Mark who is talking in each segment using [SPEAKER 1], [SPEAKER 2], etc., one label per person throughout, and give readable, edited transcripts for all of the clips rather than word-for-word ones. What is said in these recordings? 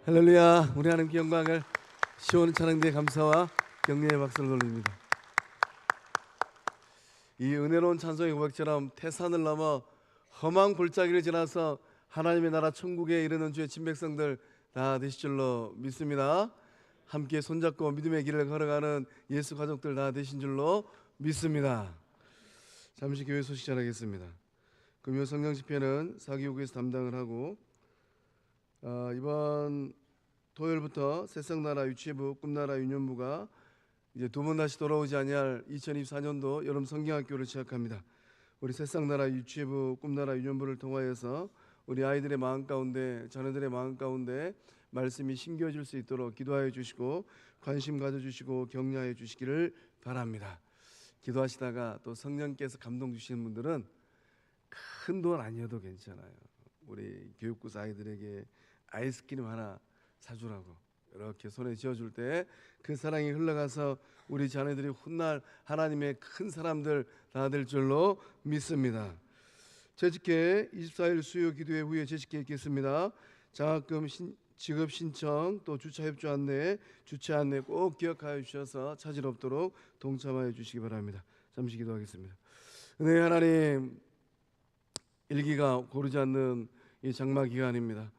[SPEAKER 1] 할렐루야. 우리 하나님께 영광을 시원 찬양대의 감사와 격려의 박수를 돌립니다. 이 은혜로운 찬송의 고백처럼 태산을 넘어 험한 골짜기를 지나서 하나님의 나라 천국에 이르는 주의 친백성들 다 되실 줄로 믿습니다. 함께 손잡고 믿음의 길을 걸어가는 예수 가족들 다 되신 줄로 믿습니다. 잠시 교회 소식 전하겠습니다. 금요 성령 집회는 사기옥에서 담당을 하고 이번 토요일부터 새싹나라 유치부 꿈나라 유년부가 이제 두 번 다시 돌아오지 아니할 2024년도 여름 성경학교를 시작합니다. 우리 새싹나라 유치부 꿈나라 유년부를 통하여서 우리 아이들의 마음 가운데, 자녀들의 마음 가운데 말씀이 심겨질 수 있도록 기도하여 주시고 관심 가져주시고 격려하여 주시기를 바랍니다. 기도하시다가 또 성령께서 감동 주시는 분들은 큰 돈 아니어도 괜찮아요. 우리 교육부 아이들에게 아이스크림 하나 사주라고 이렇게 손에 쥐어줄 때 그 사랑이 흘러가서 우리 자녀들이 훗날 하나님의 큰 사람들 다 될 줄로 믿습니다. 재직회 24일 수요 기도회 후에 재직회 있겠습니다. 장학금 지급 신청 또 주차 협조 안내, 주차 안내 꼭 기억하여 주셔서 차질 없도록 동참하여 주시기 바랍니다. 잠시 기도하겠습니다. 은혜의 하나님, 일기가 고르지 않는 이 장마 기간입니다.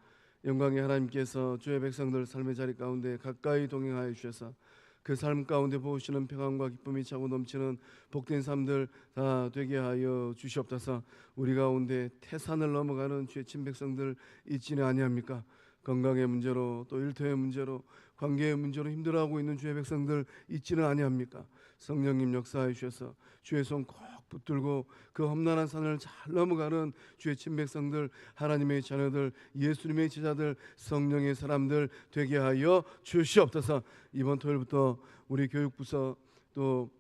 [SPEAKER 1] 영광의 하나님께서 주의 백성들 삶의 자리 가운데 가까이 동행하여 주셔서 그 삶 가운데 보시는 평안과 기쁨이 차고 넘치는 복된 삶들 다 되게 하여 주시옵소서. 우리 가운데 태산을 넘어가는 주의 친백성들 있지는 아니합니까? 건강의 문제로 또 일터의 문제로 관계의 문제로 힘들어하고 있는 주의 백성들 있지는 아니합니까? 성령님 역사해 주셔서 주의 손 꼭 붙들고 그 험난한 산을 잘 넘어가는 주의 친백성들, 하나님의 자녀들, 예수님의 제자들, 성령의 사람들 되게 하여 주시옵소서. 이번 토요일부터 우리 교육부서 또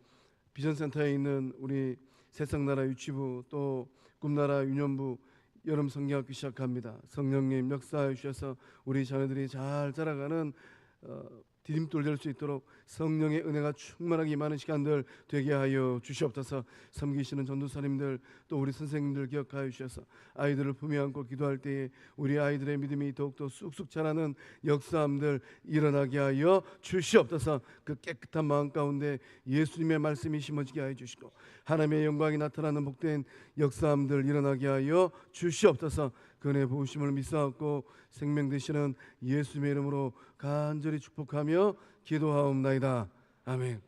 [SPEAKER 1] 비전센터에 있는 우리 새싹나라 유치부 또 꿈나라 유년부 여름 성경학교 시작합니다. 성령님 역사해 주셔서 우리 자녀들이 잘 자라가는 디딤돌 될 수 있도록 성령의 은혜가 충만하게 임하는 시간들 되게 하여 주시옵소서. 섬기시는 전도사님들 또 우리 선생님들 기억하여 주셔서 아이들을 품에 안고 기도할 때에 우리 아이들의 믿음이 더욱더 쑥쑥 자라는 역사함들 일어나게 하여 주시옵소서. 그 깨끗한 마음 가운데 예수님의 말씀이 심어지게 하여 주시고 하나님의 영광이 나타나는 복된 역사함들 일어나게 하여 주시옵소서. 그 은혜 부으심을 믿사옵고 생명 되시는 예수님의 이름으로 간절히 축복하며 기도하옵나이다. 아멘.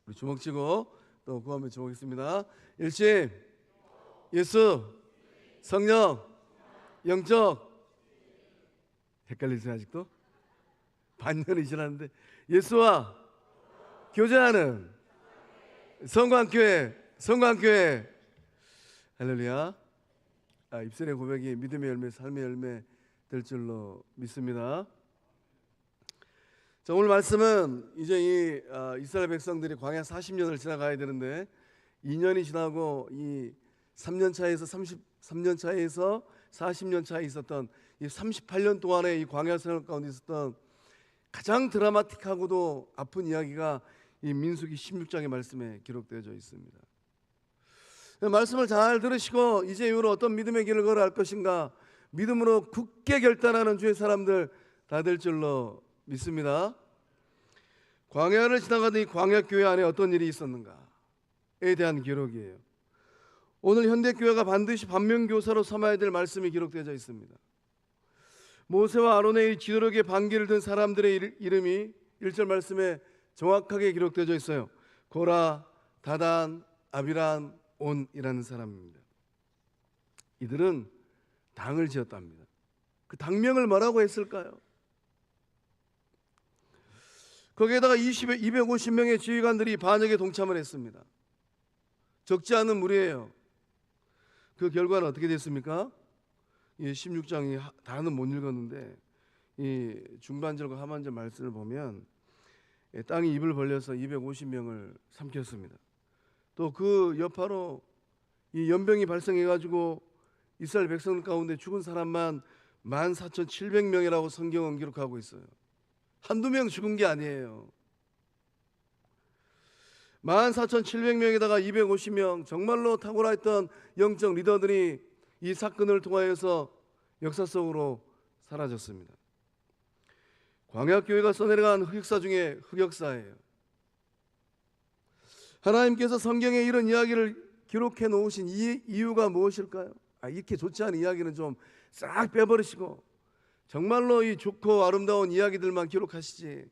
[SPEAKER 1] 우리 주먹치고 또 구하며 주먹했습니다. 일심 예수 성령 영적 헷갈리세요 아직도? 반년이 지났는데 예수와 교제하는 성광교회 할렐루야. 입술의 고백이 믿음의 열매, 삶의 열매 될 줄로 믿습니다. 자, 오늘 말씀은 이제 이 이스라엘 백성들이 광야 40년을 지나가야 되는데 2년이 지나고 이 3년 차에서 33년 차에서 40년 차에 있었던 이 38년 동안의 이 광야 생활 가운데 있었던 가장 드라마틱하고도 아픈 이야기가 이 민수기 16장의 말씀에 기록되어져 있습니다. 말씀을 잘 들으시고 이제 이후로 어떤 믿음의 길을 걸어갈 것인가 믿음으로 굳게 결단하는 주의 사람들 다 될 줄로 믿습니다. 광야를 지나가던 이 광야교회 안에 어떤 일이 있었는가에 대한 기록이에요. 오늘 현대교회가 반드시 반면교사로 삼아야 될 말씀이 기록되어 있습니다. 모세와 아론의 지도력에 반기를 든 사람들의 이름이 1절 말씀에 정확하게 기록되어 있어요. 고라, 다단, 아비람, 온이라는 사람입니다. 이들은 당을 지었답니다. 그 당명을 뭐라고 했을까요? 거기에다가 250명의 지휘관들이 반역에 동참을 했습니다. 적지 않은 무리예요. 그 결과는 어떻게 됐습니까? 이 16장이 다는 못 읽었는데 이 중반절과 하반절 말씀을 보면 땅이 입을 벌려서 250명을 삼켰습니다. 또 그 여파로 이 연병이 발생해가지고 이스라엘 백성 가운데 죽은 사람만 14,700명이라고 성경은 기록하고 있어요. 한두 명 죽은 게 아니에요. 14,700명에다가 250명 정말로 탁월했던 영적 리더들이 이 사건을 통하여서 역사 속으로 사라졌습니다. 광야교회가 써내려간 흑역사 중에 흑역사예요. 하나님께서 성경에 이런 이야기를 기록해 놓으신 이유가 무엇일까요? 이렇게 좋지 않은 이야기는 좀 싹 빼버리시고 정말로 이 좋고 아름다운 이야기들만 기록하시지,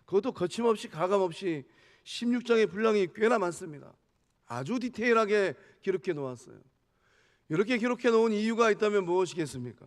[SPEAKER 1] 그것도 거침없이 가감없이 16장의 분량이 꽤나 많습니다. 아주 디테일하게 기록해 놓았어요. 이렇게 기록해 놓은 이유가 있다면 무엇이겠습니까?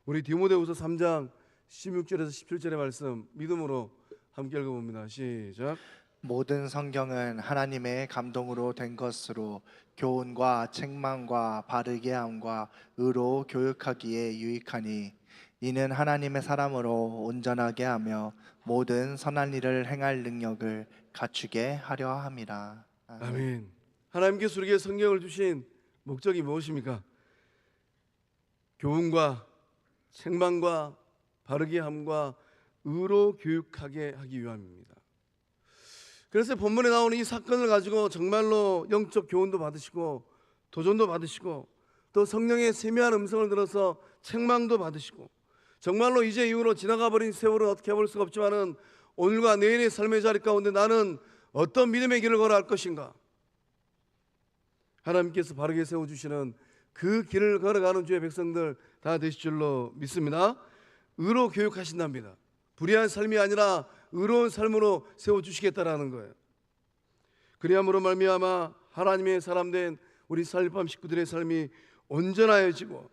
[SPEAKER 1] 우리 디모데후서 3장 16절에서 17절의 말씀 믿음으로 함께 읽어봅니다. 시작.
[SPEAKER 2] 모든 성경은 하나님의 감동으로 된 것으로 교훈과 책망과 바르게 함과 의로 교육하기에 유익하니 이는 하나님의 사람으로 온전하게 하며 모든 선한 일을 행할 능력을 갖추게 하려 함이라.
[SPEAKER 1] 아멘. 하나님께서 우리에게 성경을 주신 목적이 무엇입니까? 교훈과 책망과 바르게 함과 의로 교육하게 하기 위함입니다. 그래서 본문에 나오는 이 사건을 가지고 정말로 영적 교훈도 받으시고 도전도 받으시고 또 성령의 세미한 음성을 들어서 책망도 받으시고, 정말로 이제 이후로 지나가 버린 세월은 어떻게 해볼 수가 없지만은 오늘과 내일의 삶의 자리 가운데 나는 어떤 믿음의 길을 걸어갈 것인가, 하나님께서 바르게 세워주시는 그 길을 걸어가는 주의 백성들 다 되실 줄로 믿습니다. 의로 교육하신답니다. 불의한 삶이 아니라 의로운 삶으로 세워주시겠다라는 거예요. 그리함으로 말미암아 하나님의 사람된 우리 살밤 식구들의 삶이 온전하여지고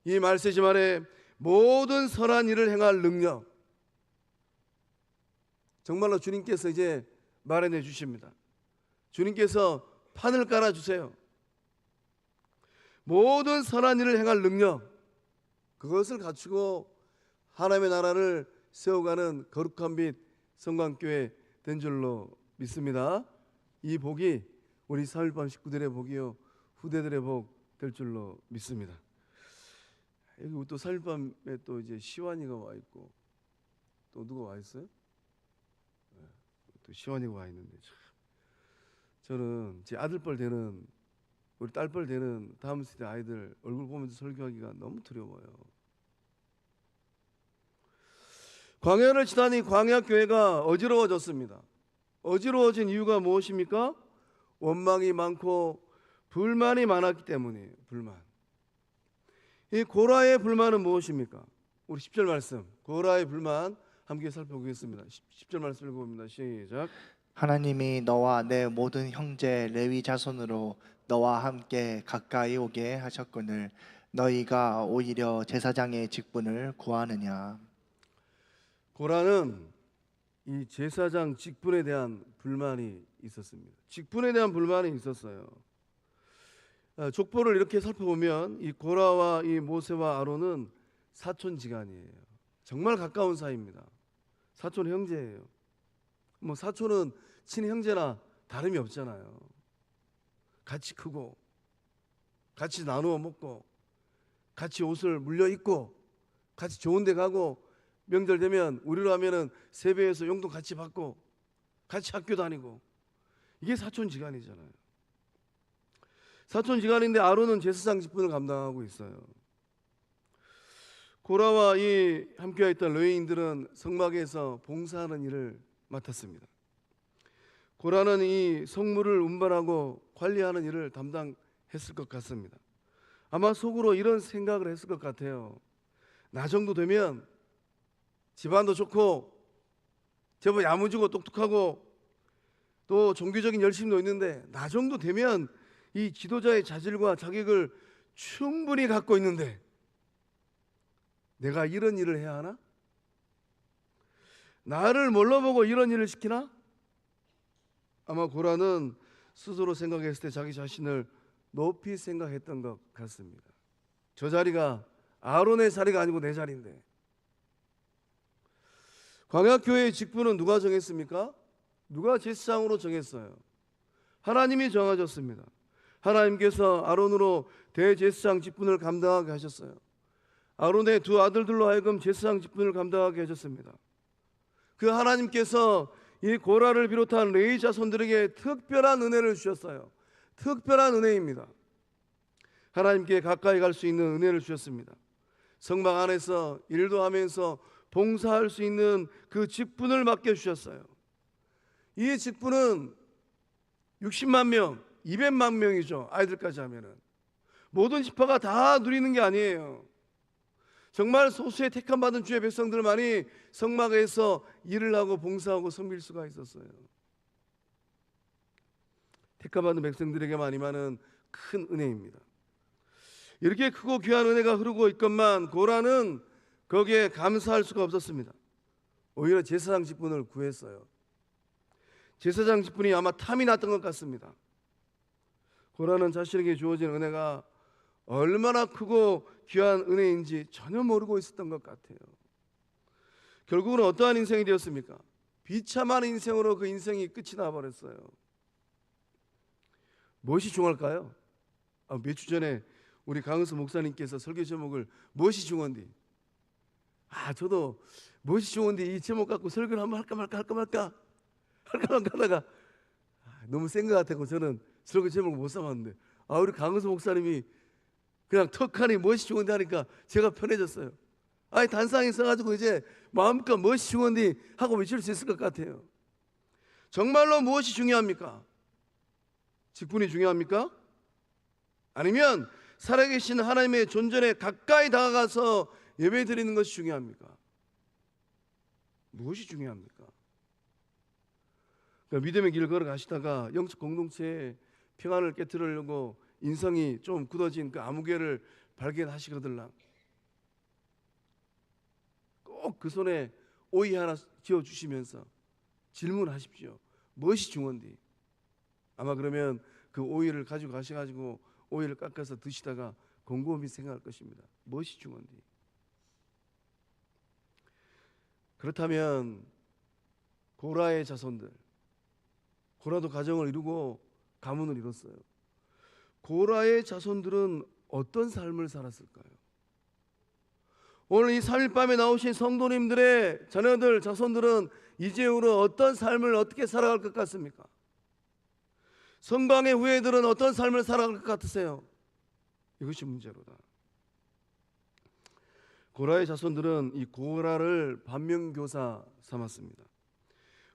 [SPEAKER 1] 이 말세지 말에 모든 선한 일을 행할 능력, 정말로 주님께서 이제 마련해 주십니다. 주님께서 판을 깔아주세요. 모든 선한 일을 행할 능력, 그것을 갖추고 하나님의 나라를 세워가는 거룩한 빛 성광교회 된 줄로 믿습니다. 이 복이 우리 사흘밤 식구들의 복이요 후대들의 복 될 줄로 믿습니다. 여기 또 사흘밤에 또 이제 시완이가 와 있고 또 누가 와 있어요? 또 시완이가 와 있는데 참, 저는 제 아들뻘 되는 우리 딸뻘 되는 다음 세대 아이들 얼굴 보면서 설교하기가 너무 두려워요. 광야를 지나니 광야교회가 어지러워졌습니다. 어지러워진 이유가 무엇입니까? 원망이 많고 불만이 많았기 때문이에요. 불만. 이 고라의 불만은 무엇입니까? 우리 10절 말씀, 고라의 불만 함께 살펴보겠습니다. 10절 말씀 읽어봅니다. 시작.
[SPEAKER 2] 하나님이 너와 내 모든 형제 레위 자손으로 너와 함께 가까이 오게 하셨거늘 너희가 오히려 제사장의 직분을 구하느냐.
[SPEAKER 1] 고라는 이 제사장 직분에 대한 불만이 있었습니다. 직분에 대한 불만이 있었어요. 족보를 이렇게 살펴보면 이 고라와 이 모세와 아론은 사촌지간이에요. 정말 가까운 사이입니다. 사촌 형제예요. 뭐 사촌은 친형제나 다름이 없잖아요. 같이 크고 같이 나누어 먹고 같이 옷을 물려 입고 같이 좋은 데 가고 명절 되면 우리로 하면은 세배에서 용돈 같이 받고 같이 학교 다니고, 이게 사촌지간이잖아요. 사촌지간인데 아론은 제사장 직분을 감당하고 있어요. 고라와 이 함께 있던 레위인들은 성막에서 봉사하는 일을 맡았습니다. 고라는 이 성물을 운반하고 관리하는 일을 담당했을 것 같습니다. 아마 속으로 이런 생각을 했을 것 같아요. 나 정도 되면 집안도 좋고 제법 야무지고 똑똑하고 또 종교적인 열심도 있는데 나 정도 되면 이 지도자의 자질과 자격을 충분히 갖고 있는데 내가 이런 일을 해야 하나? 나를 뭘로 보고 이런 일을 시키나? 아마 고라는 스스로 생각했을 때 자기 자신을 높이 생각했던 것 같습니다. 저 자리가 아론의 자리가 아니고 내 자리인데. 광야교회의 직분은 누가 정했습니까? 누가 제사장으로 정했어요? 하나님이 정하셨습니다. 하나님께서 아론으로 대제사장 직분을 감당하게 하셨어요. 아론의 두 아들들로 하여금 제사장 직분을 감당하게 하셨습니다. 그 하나님께서 이 고라를 비롯한 레위 자손들에게 특별한 은혜를 주셨어요. 특별한 은혜입니다. 하나님께 가까이 갈 수 있는 은혜를 주셨습니다. 성막 안에서 일도 하면서 봉사할 수 있는 그 직분을 맡겨주셨어요. 이 직분은 60만 명, 200만 명이죠. 아이들까지 하면은. 모든 지파가 다 누리는 게 아니에요. 정말 소수의 택함받은 주의 백성들만이 성막에서 일을 하고 봉사하고 섬길 수가 있었어요. 택함받은 백성들에게만 임하는 큰 은혜입니다. 이렇게 크고 귀한 은혜가 흐르고 있건만 고라는 거기에 감사할 수가 없었습니다. 오히려 제사장 직분을 구했어요. 제사장 직분이 아마 탐이 났던 것 같습니다. 고라는 자신에게 주어진 은혜가 얼마나 크고 귀한 은혜인지 전혀 모르고 있었던 것 같아요. 결국은 어떠한 인생이 되었습니까? 비참한 인생으로 그 인생이 끝이 나버렸어요. 무엇이 중요할까요? 몇 주 전에 우리 강은수 목사님께서 설교 제목을 무엇이 중요한디? 저도 무엇이 중요한디 이 제목 갖고 설교를 한번 할까 말까 하다가 너무 센 것 같아서 저는 설교 제목을 못 삼았는데 우리 강은수 목사님이 그냥 턱하니 무엇이 중요한디 하니까 제가 편해졌어요. 단상에 써가지고 이제 마음껏 무엇이 중요한디 하고 외칠 수 있을 것 같아요. 정말로 무엇이 중요합니까? 직분이 중요합니까? 아니면 살아계신 하나님의 존전에 가까이 다가가서 예배 드리는 것이 중요합니까? 무엇이 중요합니까? 그러니까 믿음의 길을 걸어가시다가 영적 공동체의 평안을 깨뜨리려고 인성이 좀 굳어진 그 아무개를 발견하시거들랑 꼭 그 손에 오이 하나 쥐어주시면서 질문하십시오. 무엇이 중요한디? 아마 그러면 그 오이를 가지고 가셔가지고 오이를 깎아서 드시다가 곰곰이 생각할 것입니다. 무엇이 중요한디? 그렇다면 고라의 자손들, 고라도 가정을 이루고 가문을 이뤘어요. 고라의 자손들은 어떤 삶을 살았을까요? 오늘 이 3일 밤에 나오신 성도님들의 자녀들, 자손들은 이제후로 어떤 삶을 어떻게 살아갈 것 같습니까? 성광의 후예들은 어떤 삶을 살아갈 것 같으세요? 이것이 문제로다. 고라의 자손들은 이 고라를 반면교사 삼았습니다.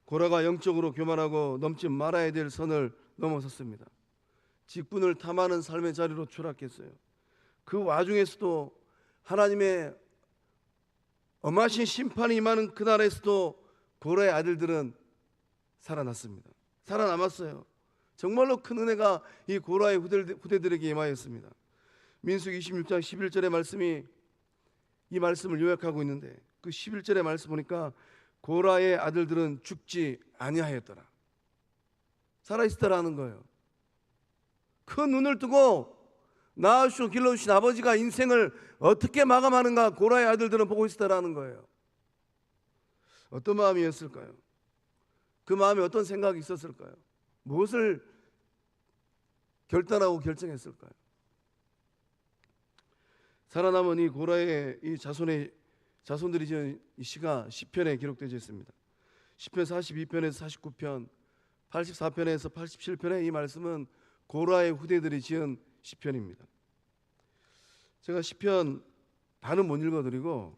[SPEAKER 1] 고라가 영적으로 교만하고 넘지 말아야 될 선을 넘어섰습니다. 직분을 탐하는 삶의 자리로 추락했어요. 그 와중에서도 하나님의 엄하신 심판이 임하는 그날에서도 고라의 아들들은 살아났습니다. 살아남았어요. 정말로 큰 은혜가 이 고라의 후대들에게 임하였습니다. 민수기 26장 11절의 말씀이 이 말씀을 요약하고 있는데 그 11절의 말씀 보니까 고라의 아들들은 죽지 아니하였더라. 살아있었다라는 거예요. 큰 눈을 뜨고 낳아주시고 길러주신 아버지가 인생을 어떻게 마감하는가 고라의 아들들은 보고 있었다라는 거예요. 어떤 마음이었을까요? 그 마음에 어떤 생각이 있었을까요? 무엇을 결단하고 결정했을까요? 살아남은 이 고라의 이 자손들이 지은 이 시가 시편에 기록되어 있습니다. 시편 42편에서 49편, 84편에서 87편의 이 말씀은 고라의 후대들이 지은 시편입니다. 제가 시편 다는 못 읽어드리고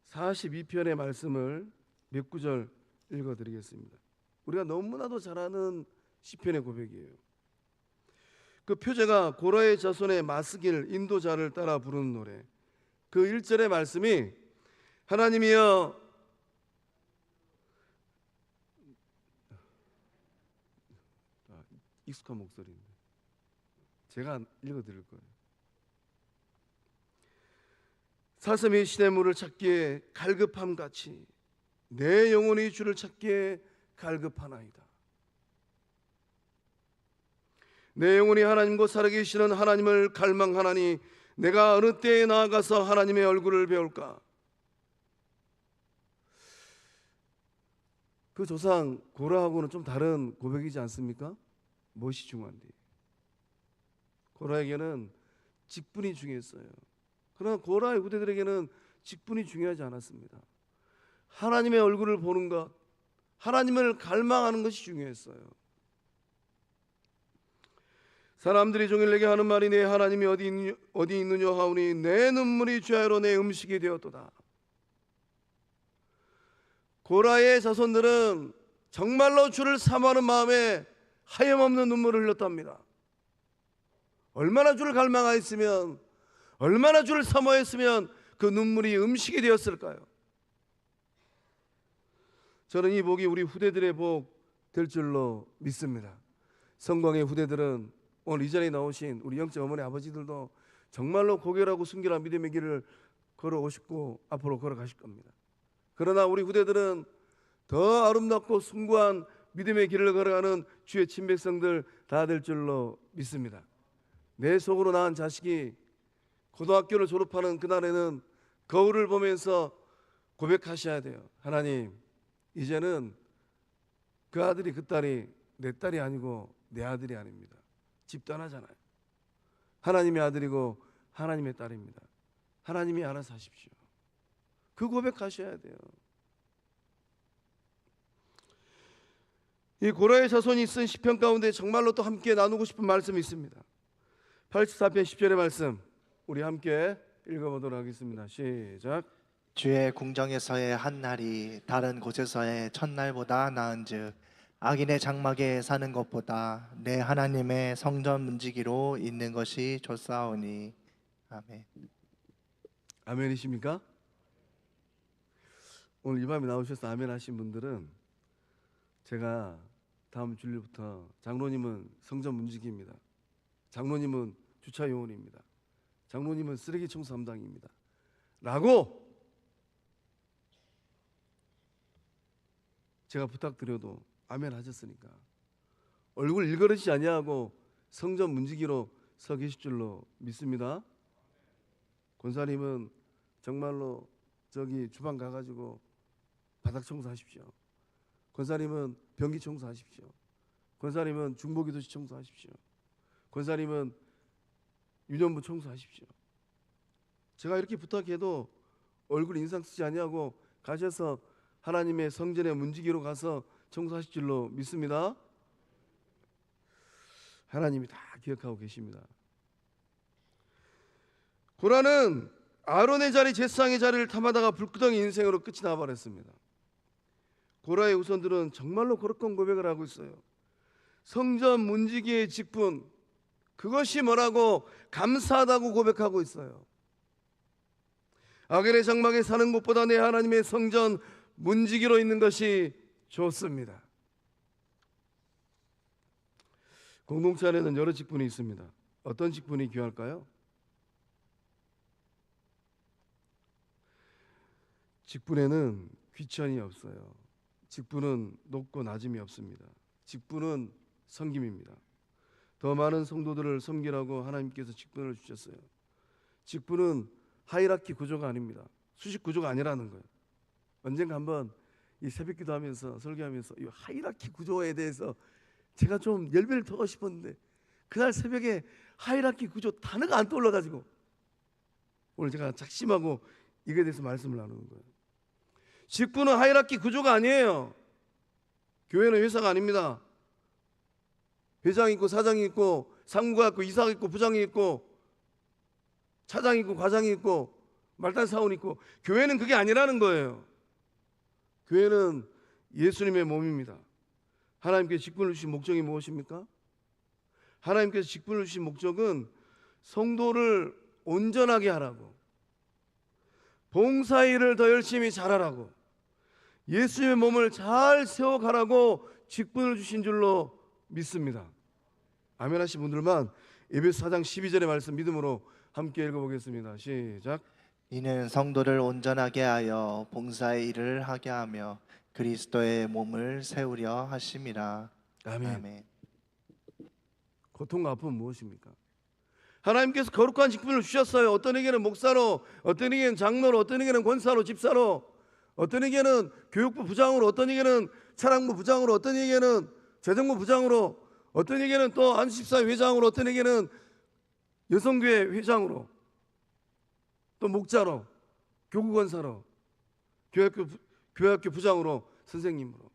[SPEAKER 1] 42편의 말씀을 몇 구절 읽어드리겠습니다. 우리가 너무나도 잘 아는 시편의 고백이에요. 그 표제가 고라의 자손의 마스길 인도자를 따라 부르는 노래. 그 1절의 말씀이 하나님이여 익숙한 목소리인데 제가 읽어드릴 거예요. 사슴이 시냇물을 찾기에 갈급함같이 내 영혼이 주를 찾기에 갈급하나이다. 내 영혼이 하나님 곧 살아계시는 하나님을 갈망하나니 내가 어느 때에 나아가서 하나님의 얼굴을 배울까? 그 조상 고라하고는 좀 다른 고백이지 않습니까? 무엇이 중요한데? 고라에게는 직분이 중요했어요. 그러나 고라의 후대들에게는 직분이 중요하지 않았습니다. 하나님의 얼굴을 보는 것, 하나님을 갈망하는 것이 중요했어요. 사람들이 종일 내게 하는 말이 내 하나님이 어디 있느냐 하오니 내 눈물이 주야로 내 음식이 되었도다. 고라의 자손들은 정말로 주를 사모하는 마음에 하염없는 눈물을 흘렸답니다. 얼마나 주를 갈망하였으면, 얼마나 주를 사모했으면 그 눈물이 음식이 되었을까요? 저는 이 복이 우리 후대들의 복 될 줄로 믿습니다. 성광의 후대들은 오늘 이 자리에 나오신 우리 영적 어머니 아버지들도 정말로 고결하고 순결한 믿음의 길을 걸어오셨고 앞으로 걸어가실 겁니다. 그러나 우리 후대들은 더 아름답고 숭고한 믿음의 길을 걸어가는 주의 친백성들 다 될 줄로 믿습니다. 내 속으로 낳은 자식이 고등학교를 졸업하는 그날에는 거울을 보면서 고백하셔야 돼요. 하나님, 이제는 그 아들이 그 딸이 내 딸이 아니고 내 아들이 아닙니다. 집단하잖아요. 하나님의 아들이고 하나님의 딸입니다. 하나님이 알아서 하십시오. 그 고백하셔야 돼요. 이 고라의 자손이 쓴 시편 가운데 정말로 또 함께 나누고 싶은 말씀이 있습니다. 84편 10절의 말씀 우리 함께 읽어보도록 하겠습니다. 시작.
[SPEAKER 2] 주의 궁정에서의 한 날이 다른 곳에서의 첫날보다 나은즉 악인의 장막에 사는 것보다 내 하나님의 성전 문지기로 있는 것이 좋사오니. 아멘.
[SPEAKER 1] 아멘이십니까? 오늘 이 밤에 나오셔서 아멘 하신 분들은 제가 다음 주일부터 장로님은 성전 문지기입니다. 장로님은 주차 요원입니다. 장로님은 쓰레기 청소 담당입니다. 라고 제가 부탁드려도 아멘 하셨으니까 얼굴 일그러지지 아니하고 성전 문지기로 서 계실 줄로 믿습니다. 권사님은 정말로 저기 주방 가가지고 바닥 청소하십시오. 권사님은 변기 청소하십시오. 권사님은 중보기도시 청소하십시오. 권사님은 유년부 청소하십시오. 제가 이렇게 부탁해도 얼굴 인상 쓰지 아니하고 가셔서 하나님의 성전의 문지기로 가서 청소하실 줄로 믿습니다. 하나님이 다 기억하고 계십니다. 고라는 아론의 자리, 제사장의 자리를 탐하다가 불구덩이 인생으로 끝이 나버렸습니다. 고라의 후손들은 정말로 거룩한 고백을 하고 있어요. 성전 문지기의 직분, 그것이 뭐라고 감사하다고 고백하고 있어요. 악인의 장막에 사는 것보다 내 하나님의 성전 문지기로 있는 것이 좋습니다. 공동체 안에는 여러 직분이 있습니다. 어떤 직분이 귀할까요? 직분에는 귀천이 없어요. 직분은 높고 낮음이 없습니다. 직분은 섬김입니다. 더 많은 성도들을 섬기라고 하나님께서 직분을 주셨어요. 직분은 하이라키 구조가 아닙니다. 수직 구조가 아니라는 거예요. 언젠가 한번 이 새벽기도 하면서 설교하면서 이 하이라키 구조에 대해서 제가 좀 열변을 터고 싶었는데 그날 새벽에 하이라키 구조 단어가 안 떠올라가지고 오늘 제가 작심하고 이거에 대해서 말씀을 나누는 거예요. 직분은 하이라키 구조가 아니에요. 교회는 회사가 아닙니다. 회장이 있고 사장이 있고 상무가 있고 이사가 있고 부장이 있고 차장이 있고 과장이 있고 말단 사원이 있고 교회는 그게 아니라는 거예요. 교회는 예수님의 몸입니다. 하나님께서 직분을 주신 목적이 무엇입니까? 하나님께서 직분을 주신 목적은 성도를 온전하게 하라고, 봉사일을 더 열심히 잘하라고, 예수님의 몸을 잘 세워가라고 직분을 주신 줄로 믿습니다. 아멘 하신 분들만 에베소 4장 12절의 말씀 믿음으로 함께 읽어보겠습니다. 시작.
[SPEAKER 2] 이는 성도를 온전하게 하여 봉사의 일을 하게 하며 그리스도의 몸을 세우려 하심이라.
[SPEAKER 1] 아멘.
[SPEAKER 2] 아멘.
[SPEAKER 1] 고통과 아픔은 무엇입니까? 하나님께서 거룩한 직분을 주셨어요. 어떤 에게는 목사로, 어떤 에게는 장로로, 어떤 에게는 권사로, 집사로, 어떤 에게는 교육부 부장으로, 어떤 에게는 차량부 부장으로, 어떤 에게는 재정부 부장으로, 어떤 에게는 또 안식사 회장으로, 어떤 에게는 여성교회 회장으로, 또 목자로, 교구권사로, 교회학교 부장으로, 선생님으로,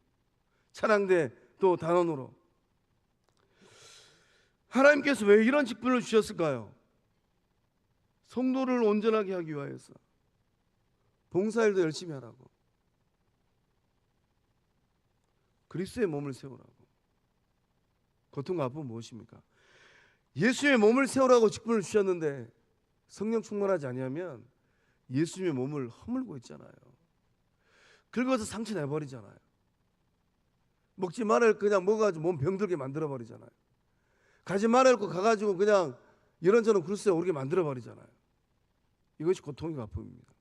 [SPEAKER 1] 차량대 또 단원으로. 하나님께서 왜 이런 직분을 주셨을까요? 성도를 온전하게 하기 위하여서, 봉사일도 열심히 하라고, 그리스도의 몸을 세우라고. 고통과 아픔은 무엇입니까? 예수의 몸을 세우라고 직분을 주셨는데 성령 충만하지 아니하면 예수님의 몸을 허물고 있잖아요. 긁어서 상처 내버리잖아요. 먹지 말을 그냥 먹어가지고 몸 병들게 만들어버리잖아요. 가지 말을 거 가가지고 그냥 이런저런 굴세 오르게 만들어버리잖아요. 이것이 고통과 아픔입니다.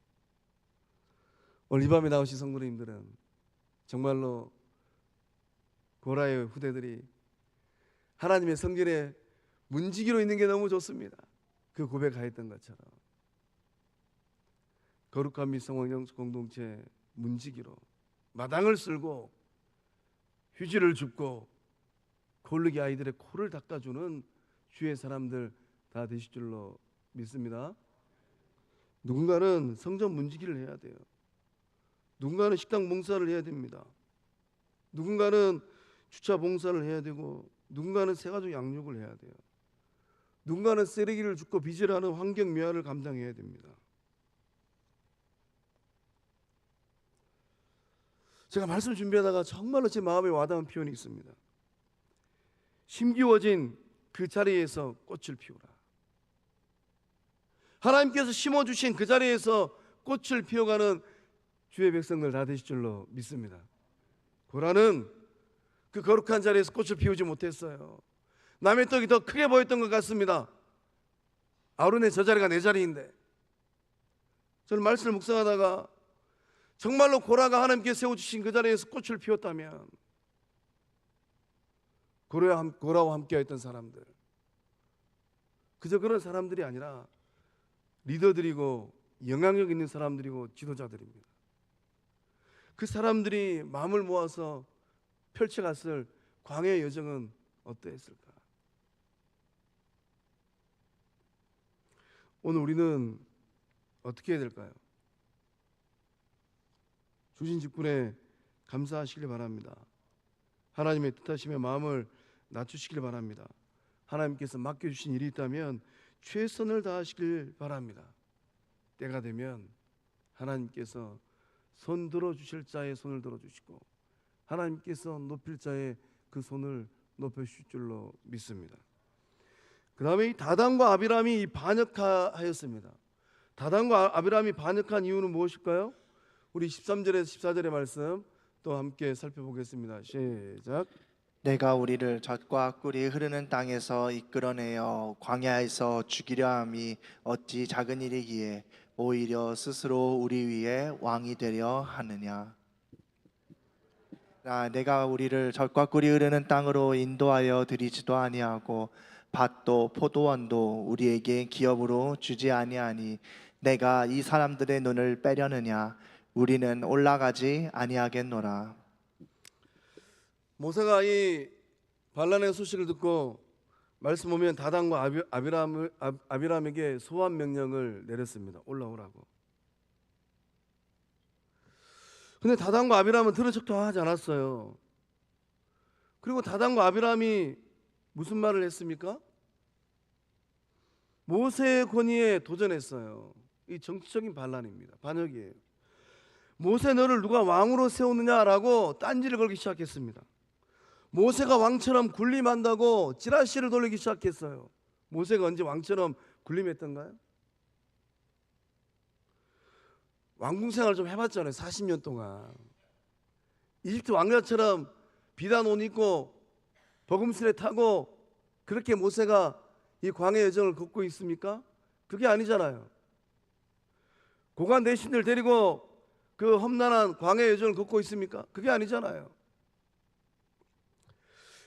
[SPEAKER 1] 오늘 이 밤에 나오신 성도님들은 정말로 고라의 후대들이 하나님의 성전에 문지기로 있는 게 너무 좋습니다. 그 고백하였던 것처럼 거룩한 및 성령 공동체 문지기로 마당을 쓸고 휴지를 줍고 골르기 아이들의 코를 닦아주는 주의 사람들 다 되실 줄로 믿습니다. 누군가는 성전 문지기를 해야 돼요. 누군가는 식당 봉사를 해야 됩니다. 누군가는 주차 봉사를 해야 되고, 누군가는 새가족 양육을 해야 돼요. 누군가는 쓰레기를 줍고 비질하는 환경 미화를 감당해야 됩니다. 제가 말씀 준비하다가 정말로 제 마음에 와닿은 표현이 있습니다. 심기워진 그 자리에서 꽃을 피우라. 하나님께서 심어주신 그 자리에서 꽃을 피워가는 주의 백성들 다 되실 줄로 믿습니다. 고라는 그 거룩한 자리에서 꽃을 피우지 못했어요. 남의 떡이 더 크게 보였던 것 같습니다. 아론의 저 자리가 내 자리인데. 저는 말씀을 묵상하다가 정말로 고라가 하나님께 세워주신 그 자리에서 꽃을 피웠다면 고라와 함께했던 사람들, 그저 그런 사람들이 아니라 리더들이고 영향력 있는 사람들이고 지도자들입니다. 그 사람들이 마음을 모아서 펼쳐갔을 광야의 여정은 어떠했을까? 오늘 우리는 어떻게 해야 될까요? 주신 직분에 감사하시길 바랍니다. 하나님의 뜻하심에 마음을 낮추시길 바랍니다. 하나님께서 맡겨주신 일이 있다면 최선을 다하시길 바랍니다. 때가 되면 하나님께서 손 들어주실 자의 손을 들어주시고 하나님께서 높일 자의 그 손을 높여주실 줄로 믿습니다. 그 다음에 이 다단과 아비람이 반역하였습니다. 다단과 아비람이 반역한 이유는 무엇일까요? 우리 13절에서 14절의 말씀 또 함께 살펴보겠습니다. 시작.
[SPEAKER 2] 내가 우리를 젖과 꿀이 흐르는 땅에서 이끌어내어 광야에서 죽이려 함이 어찌 작은 일이기에 오히려 스스로 우리 위에 왕이 되려 하느냐. 내가 우리를 젖과 꿀이 흐르는 땅으로 인도하여 드리지도 아니하고 밭도 포도원도 우리에게 기업으로 주지 아니하니 내가 이 사람들의 눈을 빼려느냐. 우리는 올라가지 아니하겠노라.
[SPEAKER 1] 모세가 이 반란의 소식을 듣고 말씀 보면 다단과 아비람에게 소환 명령을 내렸습니다. 올라오라고. 근데 다단과 아비람은 들은 척도 하지 않았어요. 그리고 다단과 아비람이 무슨 말을 했습니까? 모세의 권위에 도전했어요. 이 정치적인 반란입니다. 반역이에요. 모세 너를 누가 왕으로 세우느냐라고 딴지를 걸기 시작했습니다. 모세가 왕처럼 군림한다고 찌라시를 돌리기 시작했어요. 모세가 언제 왕처럼 군림했던가요? 왕궁 생활을 좀 해봤잖아요. 40년 동안. 이집트 왕자처럼 비단 옷 입고 버금스레 타고 그렇게 모세가 이 광야 여정을 걷고 있습니까? 그게 아니잖아요. 고관 대신들 데리고 그 험난한 광야 여정을 걷고 있습니까? 그게 아니잖아요.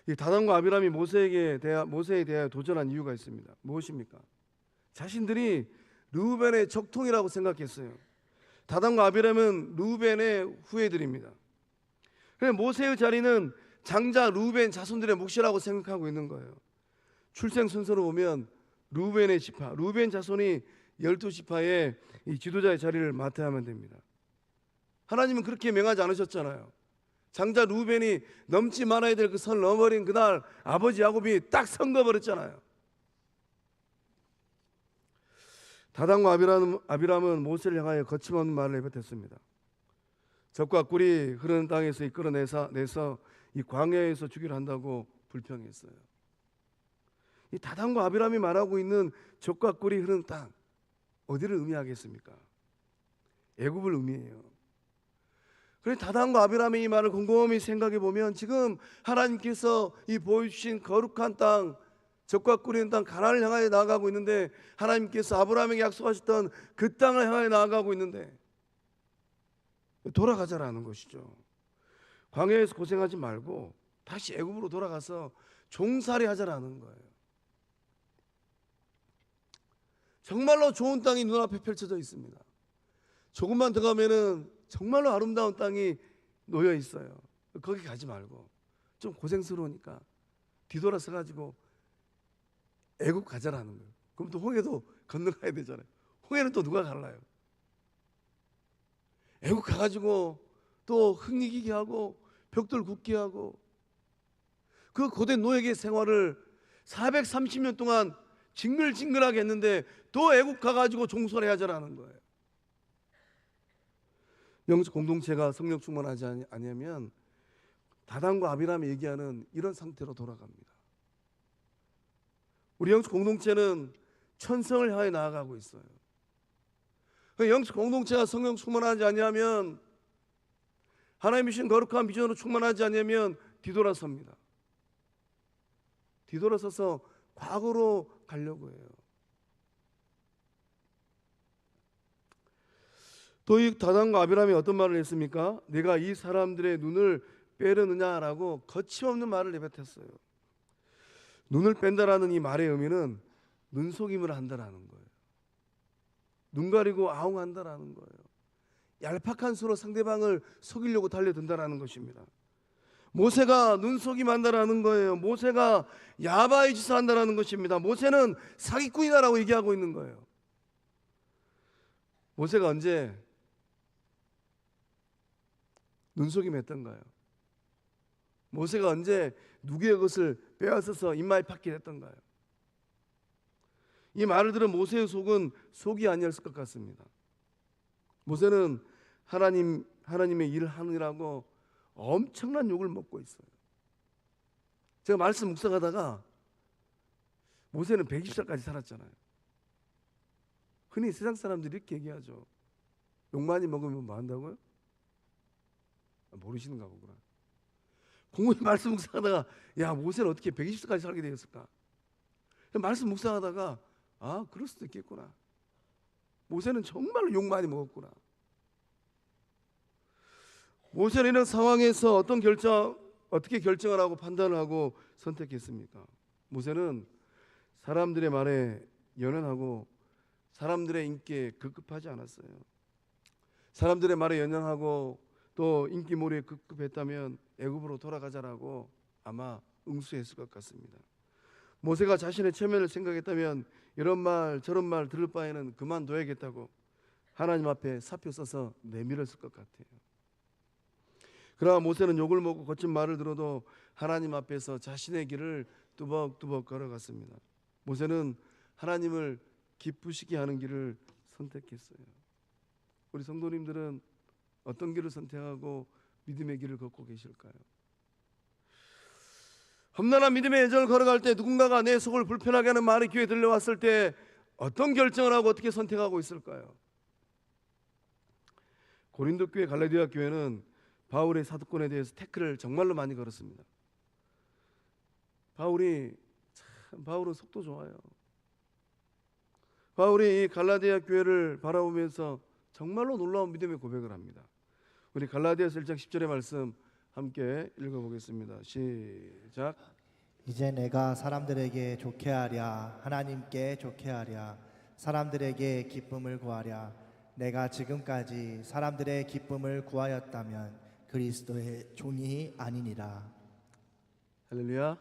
[SPEAKER 1] 이 다단과 아비람이 모세에 대하여 도전한 이유가 있습니다. 무엇입니까? 자신들이 르우벤의 적통이라고 생각했어요. 다단과 아비람은 르우벤의 후예들입니다. 그래서 모세의 자리는 장자 르우벤 자손들의 몫이라고 생각하고 있는 거예요. 출생 순서로 보면 르우벤의 지파, 르우벤 자손이 12지파의 이 지도자의 자리를 맡아야만 됩니다. 하나님은 그렇게 명하지 않으셨잖아요. 장자 루벤이 넘지 말아야 될 그 선을 넘어버린 그날 아버지 야곱이 딱 선거버렸잖아요. 다단과 아비람은 모세를 향하여 거침없는 말을 내뱉었습니다. 젖과 꿀이 흐르는 땅에서 이끌어내서 이 광야에서 주기를 한다고 불평했어요. 이 다단과 아비람이 말하고 있는 젖과 꿀이 흐르는 땅, 어디를 의미하겠습니까? 애굽을 의미해요. 그래서 다단과 아비람의 이 말을 곰곰이 생각해 보면 지금 하나님께서 이 보여주신 거룩한 땅, 젖과 꿀이 있는 땅 가나안을 향하여 나아가고 있는데, 하나님께서 아브라함에게 약속하셨던 그 땅을 향하여 나아가고 있는데 돌아가자라는 것이죠. 광야에서 고생하지 말고 다시 애굽으로 돌아가서 종살이 하자라는 거예요. 정말로 좋은 땅이 눈앞에 펼쳐져 있습니다. 조금만 더 가면은 정말로 아름다운 땅이 놓여 있어요. 거기 가지 말고 좀 고생스러우니까 뒤돌아서 가지고 애굽 가자라는 거예요. 그럼 또 홍해도 건너가야 되잖아요. 홍해는 또 누가 갈라요? 애굽 가가지고 또 흥이기게 하고 벽돌 굽게 하고 그 고된 노예의 생활을 430년 동안 징글징글하게 했는데 또 애국 가가지고 종살이 하자라는 거예요. 영적 공동체가 성령 충만하지 않으면 다단과 아비람이 얘기하는 이런 상태로 돌아갑니다. 우리 영적 공동체는 천성을 향해 나아가고 있어요. 영적 공동체가 성령 충만하지 않으면, 하나님이 주신 거룩한 비전으로 충만하지 않으면 뒤돌아섭니다. 뒤돌아서서 과거로 가려고 해요. 또 이 다단과 아비람이 어떤 말을 했습니까? 내가 이 사람들의 눈을 빼려느냐라고 거침없는 말을 내뱉었어요. 눈을 뺀다라는 이 말의 의미는 눈속임을 한다라는 거예요. 눈 가리고 아웅한다라는 거예요. 얄팍한 수로 상대방을 속이려고 달려든다라는 것입니다. 모세가 눈속임한다라는 거예요. 모세가 야바이 짓을 한다라는 것입니다. 모세는 사기꾼이다라고 얘기하고 있는 거예요. 모세가 언제 눈속임했던가요? 모세가 언제 누구의 것을 빼앗아서 입마에 팍기를 했던가요? 이 말을 들은 모세의 속은 속이 아니었을 것 같습니다. 모세는 하나님의 일을 하느라고 엄청난 욕을 먹고 있어요. 제가 말씀 묵상하다가 모세는 120살까지 살았잖아요. 흔히 세상 사람들이 이렇게 얘기하죠. 욕 많이 먹으면 뭐 한다고요? 모르시는가 보구나. 공부에 말씀 묵상하다가 야, 모세는 어떻게 120살까지 살게 되었을까? 말씀 묵상하다가 아, 그럴 수도 있겠구나. 모세는 정말로 욕 많이 먹었구나. 모세는 이런 상황에서 어떻게 결정을 하고 판단을 하고 선택했습니까? 모세는 사람들의 말에 연연하고 사람들의 인기에 급급하지 않았어요. 사람들의 말에 연연하고 또 인기몰이에 급급했다면 애굽으로 돌아가자라고 아마 응수했을 것 같습니다. 모세가 자신의 체면을 생각했다면 이런 말 저런 말 들을 바에는 그만둬야겠다고 하나님 앞에 사표 써서 내밀었을 것 같아요. 그러나 모세는 욕을 먹고 거친 말을 들어도 하나님 앞에서 자신의 길을 뚜벅뚜벅 걸어갔습니다. 모세는 하나님을 기쁘시게 하는 길을 선택했어요. 우리 성도님들은 어떤 길을 선택하고 믿음의 길을 걷고 계실까요? 험난한 믿음의 여정을 걸어갈 때 누군가가 내 속을 불편하게 하는 말이 귀에 들려왔을 때 어떤 결정을 하고 어떻게 선택하고 있을까요? 고린도 교회, 갈라디아 교회는 바울의 사도권에 대해서 태클을 정말로 많이 걸었습니다. 바울은 속도 좋아요. 바울이 이 갈라디아 교회를 바라보면서 정말로 놀라운 믿음의 고백을 합니다. 우리 갈라디아서 1장 10절의 말씀 함께 읽어보겠습니다. 시작.
[SPEAKER 2] 이제 내가 사람들에게 좋게 하랴 하나님께 좋게 하랴 사람들에게 기쁨을 구하랴 내가 지금까지 사람들의 기쁨을 구하였다면 그리스도의 종이 아니니라.
[SPEAKER 1] 할렐루야.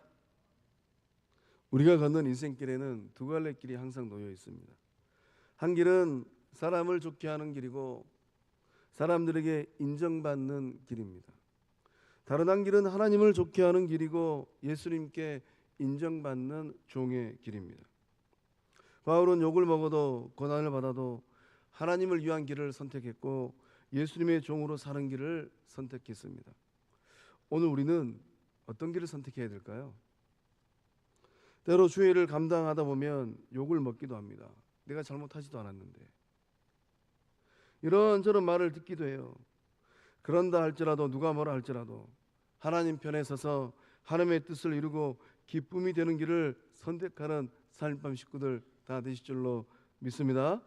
[SPEAKER 1] 우리가 걷는 인생길에는 두 갈래 길이 항상 놓여 있습니다. 한 길은 사람을 좋게 하는 길이고 사람들에게 인정받는 길입니다. 다른 한 길은 하나님을 좋게 하는 길이고 예수님께 인정받는 종의 길입니다. 바울은 욕을 먹어도 고난을 받아도 하나님을 위한 길을 선택했고 예수님의 종으로 사는 길을 선택했습니다. 오늘 우리는 어떤 길을 선택해야 될까요? 때로 주의 일을 감당하다 보면 욕을 먹기도 합니다. 내가 잘못하지도 않았는데. 이런저런 말을 듣기도 해요. 그런다 할지라도 누가 뭐라 할지라도 하나님 편에 서서 하나님의 뜻을 이루고 기쁨이 되는 길을 선택하는 살림밤 식구들 다 되실 줄로 믿습니다.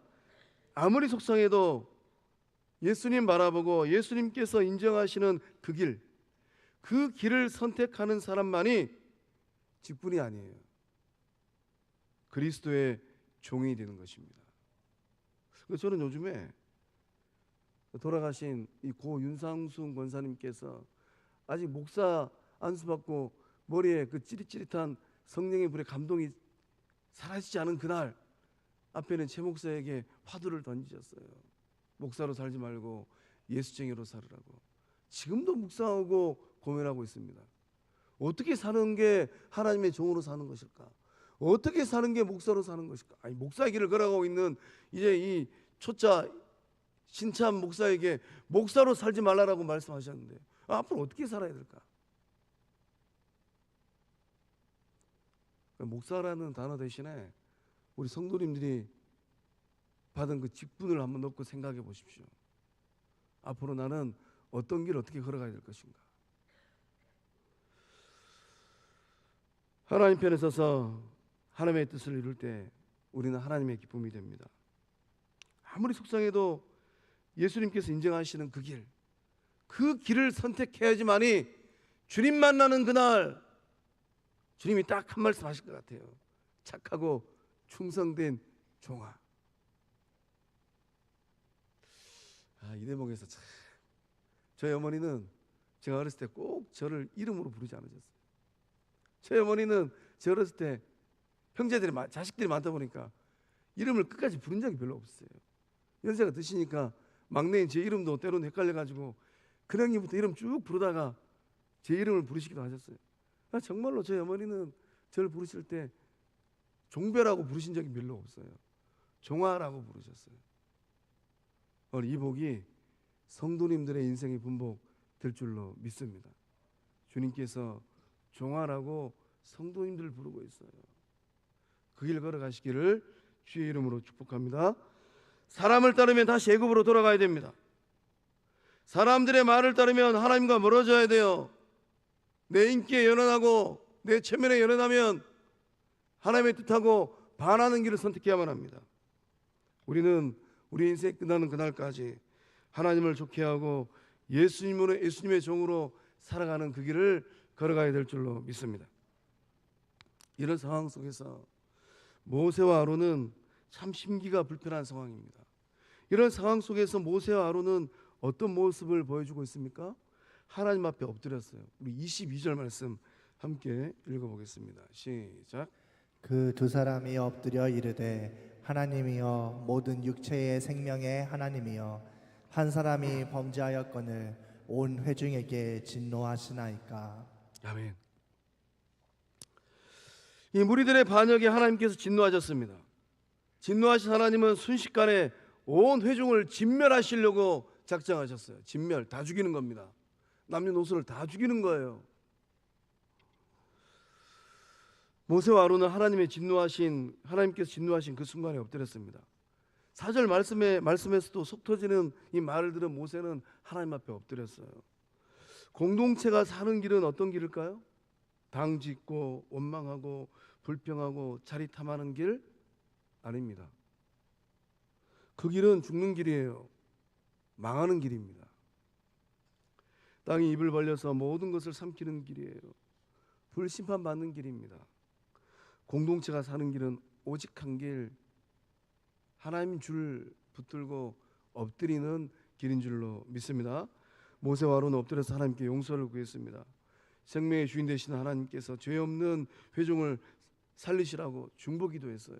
[SPEAKER 1] 아무리 속상해도 예수님 바라보고 예수님께서 인정하시는 그 길을 선택하는 사람만이 직분이 아니에요. 그리스도의 종이 되는 것입니다. 저는 요즘에 돌아가신 이 고 윤상순 권사님께서 아직 목사 안수받고 머리에 그 찌릿찌릿한 성령의 불에 감동이 사라지지 않은 그날 앞에는 최 목사에게 화두를 던지셨어요. 목사로 살지 말고 예수쟁이로 살으라고. 지금도 묵상하고 고민하고 있습니다. 어떻게 사는 게 하나님의 종으로 사는 것일까? 어떻게 사는 게 목사로 사는 것일까? 아니, 목사의 길을 걸어가고 있는 이제 이 초짜 신참 목사에게 목사로 살지 말라라고 말씀하셨는데 앞으로 어떻게 살아야 될까? 목사라는 단어 대신에 우리 성도님들이 받은 그 직분을 한번 넣고 생각해 보십시오. 앞으로 나는 어떤 길을 어떻게 걸어가야 될 것인가? 하나님 편에 서서 하나님의 뜻을 이룰 때 우리는 하나님의 기쁨이 됩니다. 아무리 속상해도 예수님께서 인정하시는 그 길을 선택해야지만이 주님 만나는 그날 주님이 딱 한 말씀 하실 것 같아요. 착하고 충성된 종아. 이 대목에서 참 저희 어머니는 제가 어렸을 때 꼭 저를 이름으로 부르지 않으셨어요. 저희 어머니는 저 어렸을 때 자식들이 많다 보니까 이름을 끝까지 부른 적이 별로 없었어요. 연세가 드시니까 막내인 제 이름도 때로는 헷갈려가지고 그냥이부터 이름 쭉 부르다가 제 이름을 부르시기도 하셨어요. 정말로 저희 어머니는 저를 부르실 때 종별하고 부르신 적이 별로 없어요. 종아라고 부르셨어요. 오늘 이 복이 성도님들의 인생의 분복 될 줄로 믿습니다. 주님께서 종아라고 성도님들을 부르고 있어요. 그 길 걸어가시기를 주의 이름으로 축복합니다. 사람을 따르면 다시 애굽으로 돌아가야 됩니다. 사람들의 말을 따르면 하나님과 멀어져야 돼요. 내 인기에 연연하고 내 체면에 연연하면 하나님의 뜻하고 반하는 길을 선택해야만 합니다. 우리는 우리 인생이 끝나는 그날까지 하나님을 좋게 하고 예수님의 종으로 살아가는 그 길을 걸어가야 될 줄로 믿습니다. 이런 상황 속에서 모세와 아론은 참 심기가 불편한 상황입니다. 이런 상황 속에서 모세와 아론은 어떤 모습을 보여주고 있습니까? 하나님 앞에 엎드렸어요. 우리 22절 말씀 함께 읽어보겠습니다. 시작.
[SPEAKER 2] 그 두 사람이 엎드려 이르되 하나님이여 모든 육체의 생명의 하나님이여 한 사람이 범죄하였거늘 온 회중에게 진노하시나이까.
[SPEAKER 1] 아멘. 이 무리들의 반역에 하나님께서 진노하셨습니다. 진노하신 하나님은 순식간에 온 회중을 진멸하시려고 작정하셨어요. 진멸, 다 죽이는 겁니다. 남녀노소를 다 죽이는 거예요. 모세와 아론은 하나님께서 진노하신 그 순간에 엎드렸습니다. 4절 말씀에서도 속 터지는 이 말을 들은 모세는 하나님 앞에 엎드렸어요. 공동체가 사는 길은 어떤 길일까요? 당짓고 원망하고 불평하고 자리탐하는 길 아닙니다. 그 길은 죽는 길이에요. 망하는 길입니다. 땅이 입을 벌려서 모든 것을 삼키는 길이에요. 불심판받는 길입니다. 공동체가 사는 길은 오직 한 길, 하나님 줄 붙들고 엎드리는 길인 줄로 믿습니다. 모세와 아론은 엎드려서 하나님께 용서를 구했습니다. 생명의 주인 되시는 하나님께서 죄 없는 회중을 살리시라고 중보기도했어요.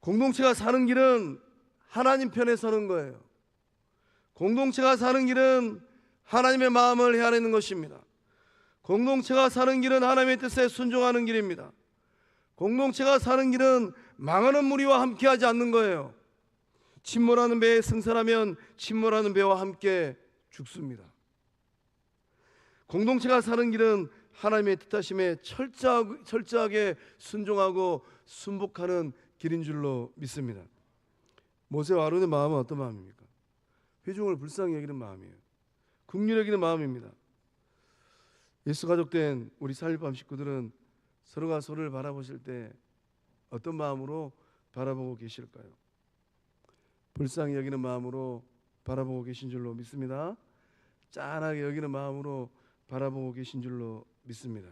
[SPEAKER 1] 공동체가 사는 길은 하나님 편에 서는 거예요. 공동체가 사는 길은 하나님의 마음을 헤아리는 것입니다. 공동체가 사는 길은 하나님의 뜻에 순종하는 길입니다. 공동체가 사는 길은 망하는 무리와 함께하지 않는 거예요. 침몰하는 배에 승선하면 침몰하는 배와 함께 죽습니다. 공동체가 사는 길은 하나님의 뜻하심에 철저하게 순종하고 순복하는 길인 줄로 믿습니다. 모세와 아론의 마음은 어떤 마음입니까? 회중을 불쌍히 여기는 마음이에요. 긍휼히 여기는 마음입니다. 예수 가족된 우리 4.18 식구들은 서로가 서로를 바라보실 때 어떤 마음으로 바라보고 계실까요? 불쌍히 여기는 마음으로 바라보고 계신 줄로 믿습니다. 짠하게 여기는 마음으로 바라보고 계신 줄로 믿습니다.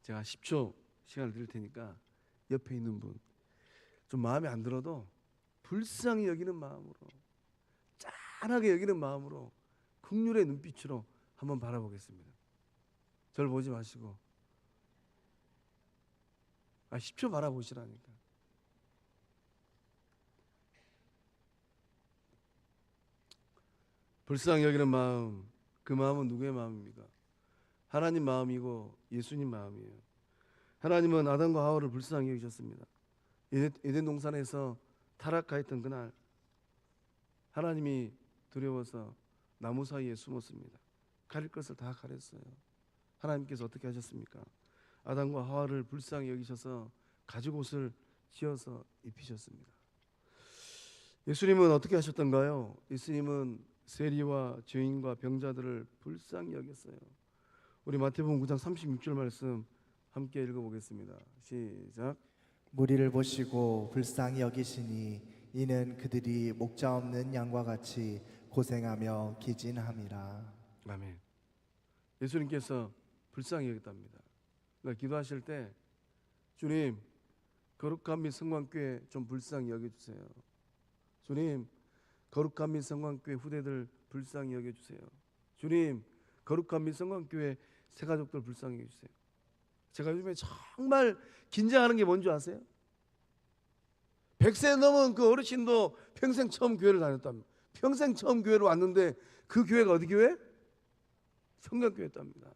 [SPEAKER 1] 제가 10초 시간을 드릴 테니까 옆에 있는 분 좀 마음에 안 들어도 불쌍히 여기는 마음으로, 짠하게 여기는 마음으로 긍휼의 눈빛으로 한번 바라보겠습니다. 저를 보지 마시고 10초 바라보시라니까. 불쌍히 여기는 마음, 그 마음은 누구의 마음입니까? 하나님 마음이고 예수님 마음이에요. 하나님은 아담과 하와를 불쌍히 여기셨습니다. 에덴 동산에서 타락하였던 그날 하나님이 두려워서 나무 사이에 숨었습니다. 가릴 것을 다 가렸어요. 하나님께서 어떻게 하셨습니까? 아담과 하와를 불쌍히 여기셔서 가죽옷을 지어서 입히셨습니다. 예수님은 어떻게 하셨던가요? 예수님은 세리와 죄인과 병자들을 불쌍히 여겼어요. 우리 마태복음 9장 36절 말씀 함께 읽어보겠습니다. 시작.
[SPEAKER 2] 무리를 보시고 불쌍히 여기시니 이는 그들이 목자 없는 양과 같이 고생하며 기진함이라.
[SPEAKER 1] 아멘. 예수님께서 불쌍히 여겼답니다. 그러니까 기도하실 때 주님 거룩한 및 성광교회 좀 불쌍히 여겨주세요. 주님 거룩한 및 성광교회 후대들 불쌍히 여겨주세요. 주님 거룩한 및 성광교회 새가족들 불쌍히 여겨주세요. 제가 요즘에 정말 긴장하는 게 뭔지 아세요? 100세 넘은 그 어르신도 평생 처음 교회를 다녔답니다. 평생 처음 교회를 왔는데 그 교회가 어디 교회? 성경교회였답니다.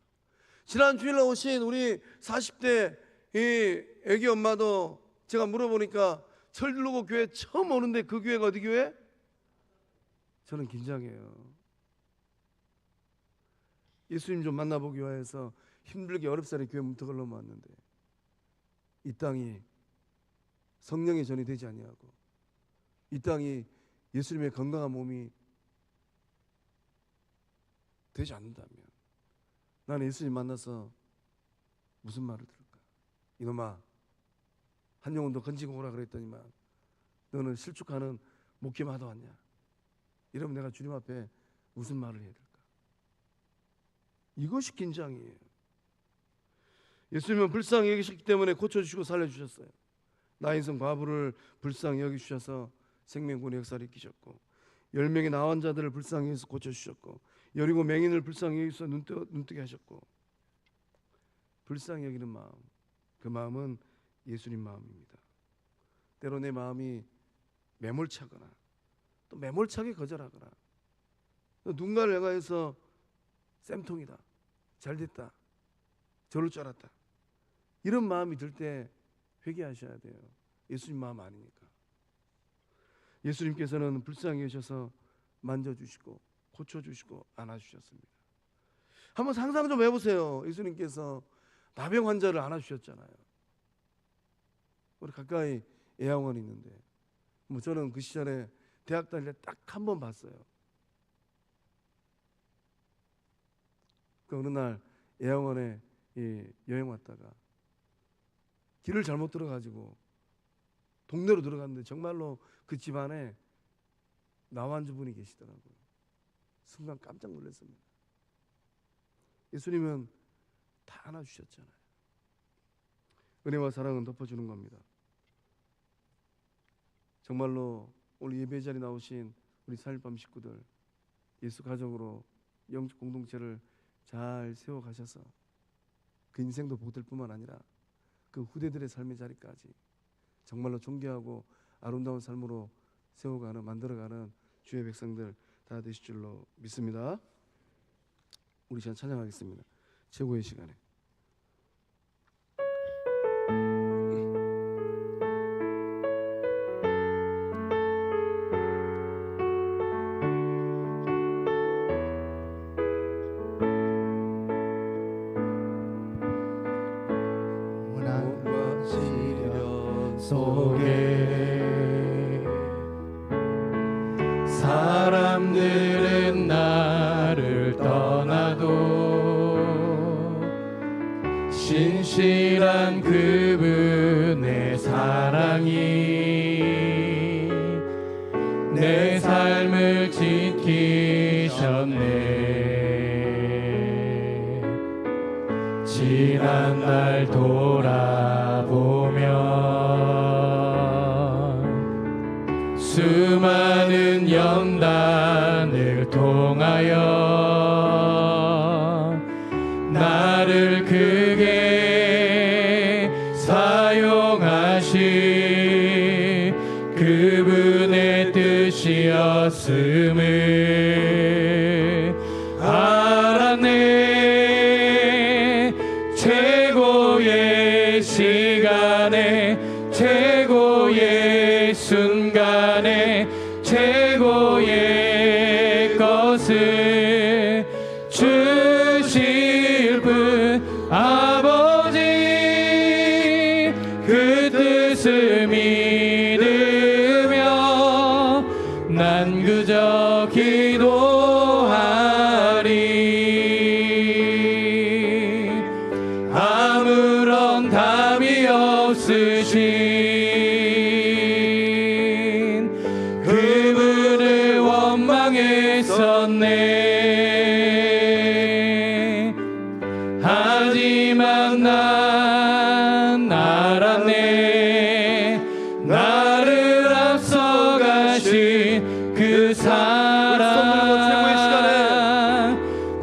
[SPEAKER 1] 지난 주일날 오신 우리 40대 이 애기 엄마도 제가 물어보니까 철들고 교회 처음 오는데 그 교회가 어디 교회? 저는 긴장해요. 예수님 좀 만나보기 위해서 힘들게 어렵사리 교회 문턱을 넘어왔는데 이 땅이 성령의 전이 되지 아니하고 이 땅이 예수님의 건강한 몸이 되지 않는다면 나는 예수님 만나서 무슨 말을 들을까? 이놈아 한 영혼 더 건지고 오라 그랬더니만 너는 실축하는 목회만 하다 왔냐? 이러면 내가 주님 앞에 무슨 말을 해야 될까? 이것이 긴장이에요. 예수님은 불쌍히 여기셨기 때문에 고쳐주시고 살려주셨어요. 나인성 과부를 불쌍히 여기주셔서 생명군의 역사를 이기셨고 10명의 나환 자들을 불쌍히 여기서 고쳐주셨고 여리고 맹인을 불쌍히 여기서 눈뜨게 하셨고 불쌍히 여기는 마음, 그 마음은 예수님 마음입니다. 때로 내 마음이 매몰차거나 또 매몰차게 거절하거나 또 누군가를 향해서 쌤통이다, 잘됐다, 저럴 줄 알았다 이런 마음이 들 때 회개하셔야 돼요. 예수님 마음 아니니까. 예수님께서는 불쌍히 여기셔서 만져주시고 고쳐주시고 안아주셨습니다. 한번 상상 좀 해보세요. 예수님께서 나병 환자를 안아주셨잖아요. 우리 가까이 애양원이 있는데 뭐 저는 그 시절에 대학 다닐 때 딱 한 번 봤어요. 그 어느 날 애양원에 여행 왔다가 길을 잘못 들어가지고 동네로 들어갔는데 정말로 그 집안에 나환주분이 계시더라고요. 순간 깜짝 놀랐습니다. 예수님은 다 안아주셨잖아요. 은혜와 사랑은 덮어주는 겁니다. 정말로 오늘 예배 자리에 나오신 우리 4.18 식구들 예수 가족으로 영적 공동체를 잘 세워가셔서 그 인생도 복될 뿐만 아니라 그 후대들의 삶의 자리까지 정말로 존귀하고 아름다운 삶으로 세워가는 만들어가는 주의 백성들 다 되실 줄로 믿습니다. 우리 시간 찬양하겠습니다. 최고의 시간에.
[SPEAKER 2] 고난과 시련
[SPEAKER 3] 속에 사람들은 나를 떠나도 신실한 그분의 사랑이 내 삶을 지키셨네. 지난 날 돌아보면 수많은 연단을 통하여 나를 크게 사용하신 그분의 뜻이었음을 알았네. 최고의 시간에 최고의 순간에 최고의 것을 주실 분 아버지 그 뜻을 믿으며 난 그저 기도하리. 아무런 답이 없으신 그분을 원망했었네. 하지만 난 알았네. 나를 앞서가신 그 사랑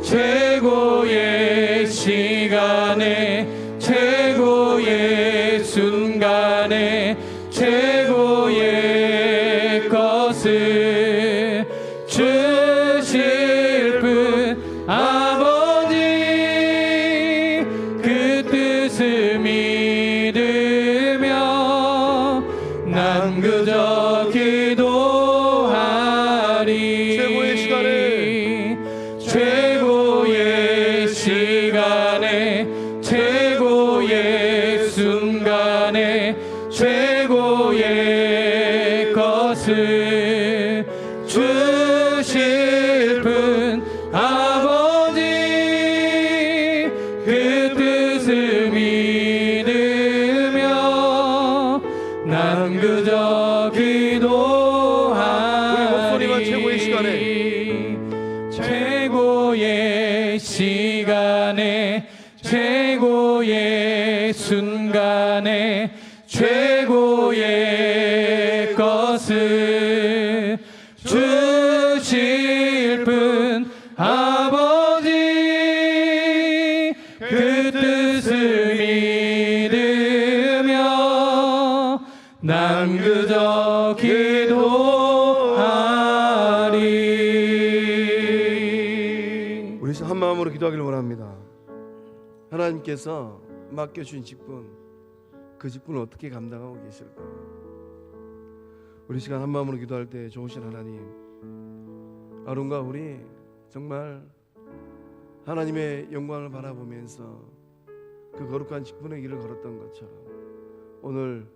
[SPEAKER 3] 최고의 시간에 최고의 순간에 최고의 것을 주실 분 아버지 그 뜻을 믿으며 난 그저 기도하리.
[SPEAKER 1] 최고의 시간에
[SPEAKER 3] 최고의 시간에 최고의 순간에 최고의 것을 주실 분 아버지 그 뜻을 믿으며 난 그저 기도하리.
[SPEAKER 1] 우리 목소리만 최고의 시간에
[SPEAKER 3] 최고의 시간에 최고의 순간에 최고의 것을 주실 분 아버지 그 뜻을 믿으며 난 그저 기도하리.
[SPEAKER 1] 우리 한 마음으로 기도하기를 원합니다. 하나님께서 맡겨주신 직분, 그 직분을 어떻게 감당하고 계실까? 우리 시간 한 마음으로 기도할 때 좋으신 하나님, 아론과 우리 정말 하나님의 영광을 바라보면서 그 거룩한 직분의 길을 걸었던 것처럼 오늘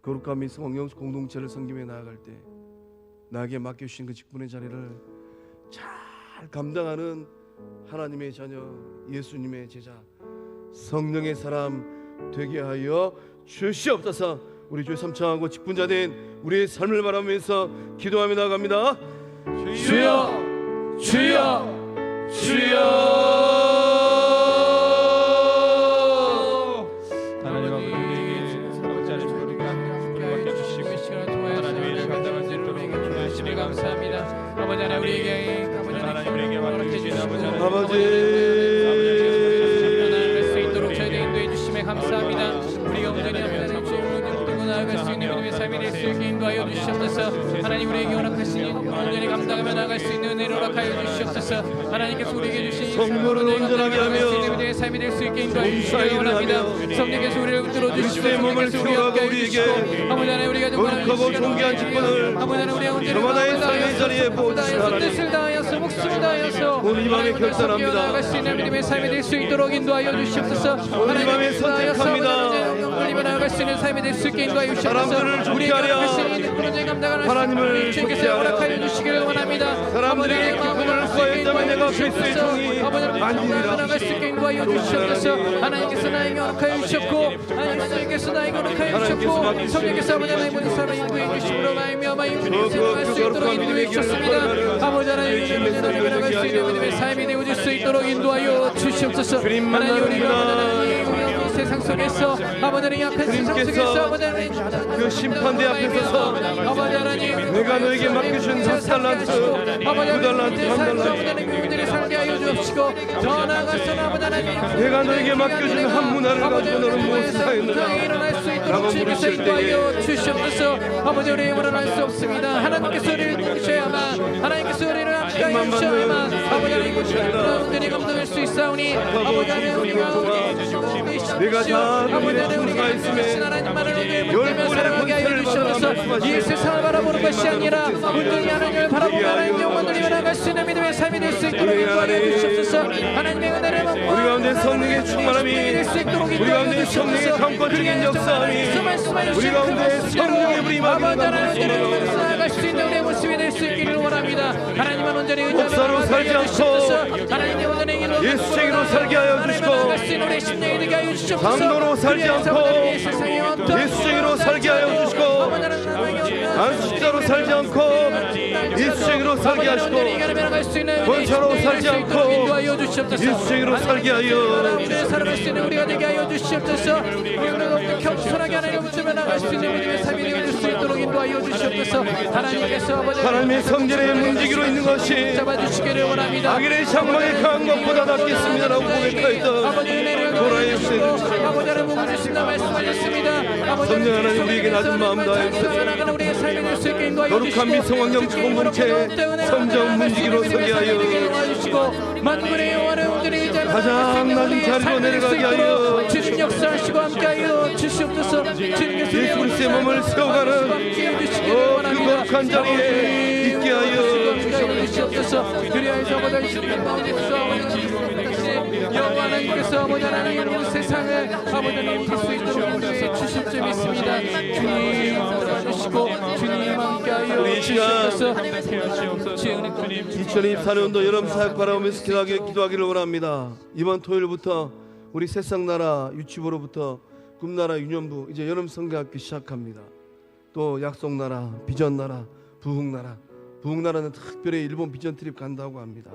[SPEAKER 1] 거룩한 및 성령 공동체를 섬기며 나아갈 때 나에게 맡겨주신 그 직분의 자리를 잘 감당하는 하나님의 자녀, 예수님의 제자, 성령의 사람 되게 하여 주시옵소서. 우리 주의 삼창하고 직분자 된 우리의 삶을 바라보면서 기도하며 나아갑니다.
[SPEAKER 3] 주여 주여 주여. 하나님 아버지에게 새로운 자리를 우리가 함께 주시고 하나님의 감당할 수 있도록 주시니 감사합니다. 아버지 하나님 우리에게 하나님에게 맡겨주신 아버지 나아갈 수 있도록 저희를 인도해 주심에 감사합니다. 우리가 온전히 하나님의 주님을 붙들고 나아갈 수 있는 우리의 삶이 될 수 있게 인도하여 주시옵소서. 하나님 우리에게 허락하시니 온전히 감당하며 나아갈 수 있는 은혜를 허락하여 주시옵소서. 하나님께서 우리에게 주신
[SPEAKER 1] 성도를 온전하게 하며
[SPEAKER 3] 우리의 삶이 될 수 있게 인도하여 주시기
[SPEAKER 1] 봉사일을
[SPEAKER 3] 원합니다.
[SPEAKER 1] 하며
[SPEAKER 3] 성령께서 우리를 붙들어 주시고
[SPEAKER 1] 그리스도의 몸을 세워가고 우리에게
[SPEAKER 3] 아버지 하나님 우리가
[SPEAKER 1] 거룩하고 존귀한 직분을
[SPEAKER 3] 아버지 하나님 우리가 온전히
[SPEAKER 1] 저마다의 삶의 자리에 부어주신 하나님,
[SPEAKER 3] 뜻을 다하여서 목숨을 다하여서
[SPEAKER 1] 오늘 이 밤에 결단합니다.
[SPEAKER 3] 나아갈 수 있는 믿음의 삶이 될 수 있도록 인도하여 주시옵소서.
[SPEAKER 1] 오늘 이 밤에 선택합니다.
[SPEAKER 3] 하나님을 나아갈 수 있는 삶이 될 수 있게 인도하여 주시옵소서.
[SPEAKER 1] 사람들을 좋게
[SPEAKER 3] 우리가
[SPEAKER 1] 하려
[SPEAKER 3] 나아갈 수 있는 그런 감당하는
[SPEAKER 1] 하나님을
[SPEAKER 3] 주님께서
[SPEAKER 1] 좋게 하려
[SPEAKER 3] 허락하여 주시기를 원합니다.
[SPEAKER 1] 사람들이
[SPEAKER 3] 아버지
[SPEAKER 1] 기쁨을
[SPEAKER 3] 하나님
[SPEAKER 1] 구하였다면 내가 그리스도의
[SPEAKER 3] 주시옵소서.
[SPEAKER 1] 종이
[SPEAKER 3] 아버지 하나님
[SPEAKER 1] 아니니라.
[SPEAKER 3] 나아갈 수 있게 인도하여 주시옵소서. 하나님께서 나에게 허락하여 주셨고 하나님께서 나에게 허락하여 주셨고 성령께서 아버지 하나님 모든 사람을 인도해 주심으로 말미암아 인도해 수 있도록 인도해 주셨습니다. 아버지 하나님 나아갈 수 있는 믿음의 삶이 되어질 수 있도록 인도하여 주시옵소서. 하나님 우리가 세상 속에서 아버지 하나님 약한 세상 속에서 아버지 하나님
[SPEAKER 1] 그 심판대 앞에 서서
[SPEAKER 3] 아버지 하나님
[SPEAKER 1] 내가 너에게 맡겨준 3달란트, 9달란트, 1달란트
[SPEAKER 3] 그들이 살게 하여 주옵시고 더 나아가서 아버지 하나님
[SPEAKER 1] 내가 너에게 맡겨준 한 문화를 가지고 너는 무엇을 하였느냐
[SPEAKER 3] 일어날 수 있도록
[SPEAKER 1] 라고
[SPEAKER 3] 주님께서
[SPEAKER 1] 물으실 때에
[SPEAKER 3] 인도하여 주시옵소서. 아버지 우리의 일어날 수 없습니다. 하나님께서 우리를 도우셔야만 하나님께서 우리를 함께하여 주셔야만 아버지 하나님 온전히 감당할 수 있사오니 아버지 하나님 우리가
[SPEAKER 1] 내가 다 너희의 충수가 있음에 열 번의 권세를 받아
[SPEAKER 3] 이 세상을 바라보는 것이 아니라 온전히 하나님을 바라보며 하나님 영원을 이어나갈 수 있는 믿음의 삶이 될 수 있도록 인도하여 주시옵소서. 하나님의 은혜를 받고
[SPEAKER 1] 우리 가운데 성령의 충만함이 우리 가운데 성령의 강권적인 역사함이 우리 가운데 성령의 불이 임하기를
[SPEAKER 3] 나아갈 수 있는 우리의 모습이 될 수 있기를 원합니다. 하나님은 온전히
[SPEAKER 1] 목사로 살지 않고
[SPEAKER 3] 하나님의 온전히
[SPEAKER 1] 예수쟁이로 살게 하여 주시고
[SPEAKER 3] 우리의 심령이 되게 하여 주시옵소서.
[SPEAKER 1] 강도로 살지 않고 예수쟁이로 살게 하여 주시고 안식자로 살지 않고 예수쟁이로 살게 하시고 권사로 살지 않고 예수쟁이로 살게 하여
[SPEAKER 3] 살아갈 수 있는 우리가 되게 하여 주시옵소서. 우리가 겸손하게 하나님을 붙들며 나갈 수 있는 믿음의 삶이 되어질 수 있도록 인도하여 주시옵소서. 하나님께서 아버지
[SPEAKER 1] 하나님의 성전에 문지기로 있는 것이
[SPEAKER 3] 잡아주시기를 원합니다.
[SPEAKER 1] 악인의 장막에 강한 것보다 낫겠습니다라고 고백하였던
[SPEAKER 3] 아버지 은혜를
[SPEAKER 1] 도라의 시대
[SPEAKER 3] 아버지 하나님 부어주신다 말씀하셨습니다.
[SPEAKER 1] 성령 하나님 우리에게 낮은 마음 다하여 주시옵소서.
[SPEAKER 3] 우리의 삶이 될 수 있게 인도하여
[SPEAKER 1] 거룩한 미성왕경 공동체 성전 문지기로 서게 하여
[SPEAKER 3] 만군의 여호와를 온전히
[SPEAKER 1] 가장 낮은 자리로 내려가게 하여
[SPEAKER 3] 주님 역사하시고 함께하여 주시옵소서. 주님께서
[SPEAKER 1] 예수 그리스도의 몸을 세워가는 그 거룩한 자리에 있게 하여
[SPEAKER 3] 주시옵소서. 그리하여서 아버지 하나님 여호와 하나님께서 아버지 하나님 온 세상을 아버지 하나님 볼수 있도록 인도해 주실 줄 믿습니다. 주님 도와주시고 주님 함께하여
[SPEAKER 1] 우리 이 시간
[SPEAKER 3] 주시옵소서. 주의 은혜 가운데
[SPEAKER 1] 2024년도 여름 사역 바라보면서 기도하기를 원합니다. 이번 토요일부터 우리 새싹나라 유치부로부터 꿈나라 유년부 이제 여름 성경학교 시작합니다. 또 약속나라, 비전나라, 부흥나라는 특별히 일본 비전 트립 간다고 합니다.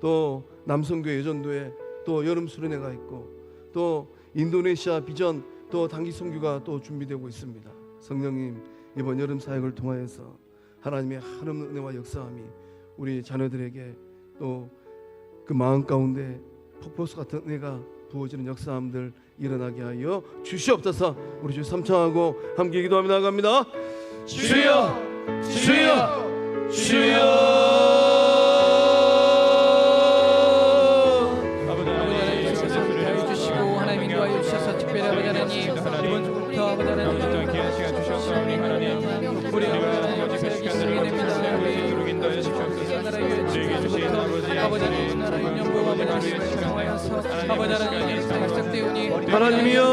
[SPEAKER 1] 또 남성교회 여전도에 또 여름 수련회가 있고 또 인도네시아 비전 또 단기 선교가 또 준비되고 있습니다. 성령님 이번 여름 사역을 통하여서 하나님의 한없는 은혜와 역사함이 우리 자녀들에게 또 그 마음 가운데 폭포수 같은 은혜가 부어지는 역사함들 일어나게 하여 주시옵소서. 우리 주 삼창하고 함께 기도하며 나아갑니다. 주여 주여 주여
[SPEAKER 3] 아버지 하나님 주시고 하나님 인도하여 주셔서 특별히 아버지 하나님 이번 주부터 아버지 하나님 귀한 시간 주셨사오니 하나님 우리 하나님 시간을 됩니다. 인도하여 주시옵소서. 나라의 주부터 아버지 하나님 나라 유년부 아버지 하나님 통하여서 아버지 하나님 시작되오니
[SPEAKER 1] 하나님이여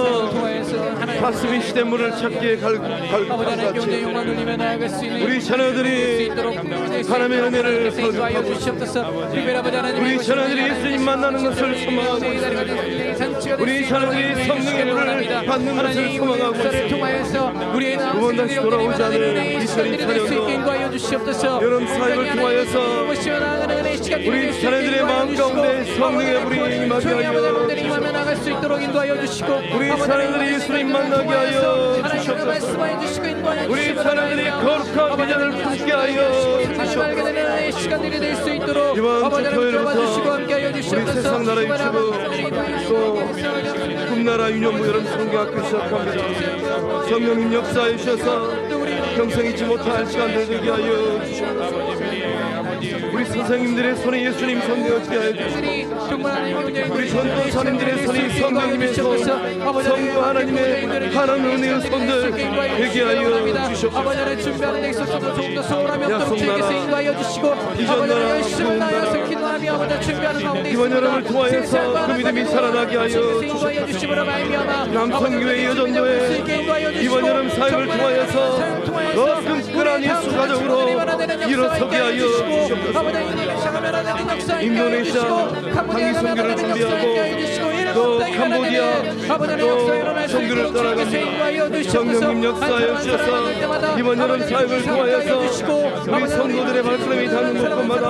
[SPEAKER 1] 가슴이 시냇물을 찾기에
[SPEAKER 3] 아버지 하나님
[SPEAKER 1] 갈같이
[SPEAKER 3] 교대 영광 돌리며 나아갈 수 있는
[SPEAKER 1] 우리 자녀들이 하나님의 은혜를
[SPEAKER 3] 거듭하고 주시옵소서. 특별히 아버지 하나님
[SPEAKER 1] 우리 자녀들이 예수님 만나는 것을 소망하고 있습니다. 우리 자녀들이 성령의 물을 받는 것을 소망하고 있습니다.
[SPEAKER 3] 통하여서 우리의
[SPEAKER 1] 두번 다시 돌아오지 않을 2024년도 여름 사역을 통하여서 우리 자녀들의 마음 가운데 성령의 불이 임하게 하여
[SPEAKER 3] 나갈 수 있도록 인도하여 주시고
[SPEAKER 1] 우리 자녀들이 예수님 만나게 하여 주시옵소서. 우리 자녀들이 거룩한 비전을 품게 하여 주시옵소서.
[SPEAKER 3] 시간들이 될 수 있도록
[SPEAKER 1] 이번 주 토요일부터
[SPEAKER 3] 함께하여
[SPEAKER 1] 우리
[SPEAKER 3] 주시옵소서.
[SPEAKER 1] 세상나라 유치부 또 꿈나라 유년부 여름 성경학교 시작합니다. 성령님 역사해 주셔서 평생 잊지 못할 시간들 되게 하여 주시옵소서. 우리 선생님들의 손에 예수님 손 되어지게 하여 주시옵소서. 우리 전도사님들의 손이 성령님의 손, 성부 하나님의 하나님 은혜의 손들 되게 하여 주시옵소서.
[SPEAKER 3] 아버지를 준비하는 데 있어서도 조금 더 소홀함이 없도록 주님께서 인도하여 주시고 아버지를 열심을 다하여서 기도하며 아버지 준비하는 가운데
[SPEAKER 1] 이번 여름을 통하여서 그 믿음이 살아나게 하여
[SPEAKER 3] 인도하여 주시므로 말미암아
[SPEAKER 1] 남성교회 여전도회 이번 여름 사역을 통하여서 더 끈끈한 예수 가족으로 일어서게 하여 주시옵소서. 인도네시아 당기 선교를 준비하고 또 캄보디아 또 선교를 떠나갑니다. 성령님 역사하여 주셔서 이번 여름 사역을 통하여서 우리 성도들의 발걸음이 닿는 곳마다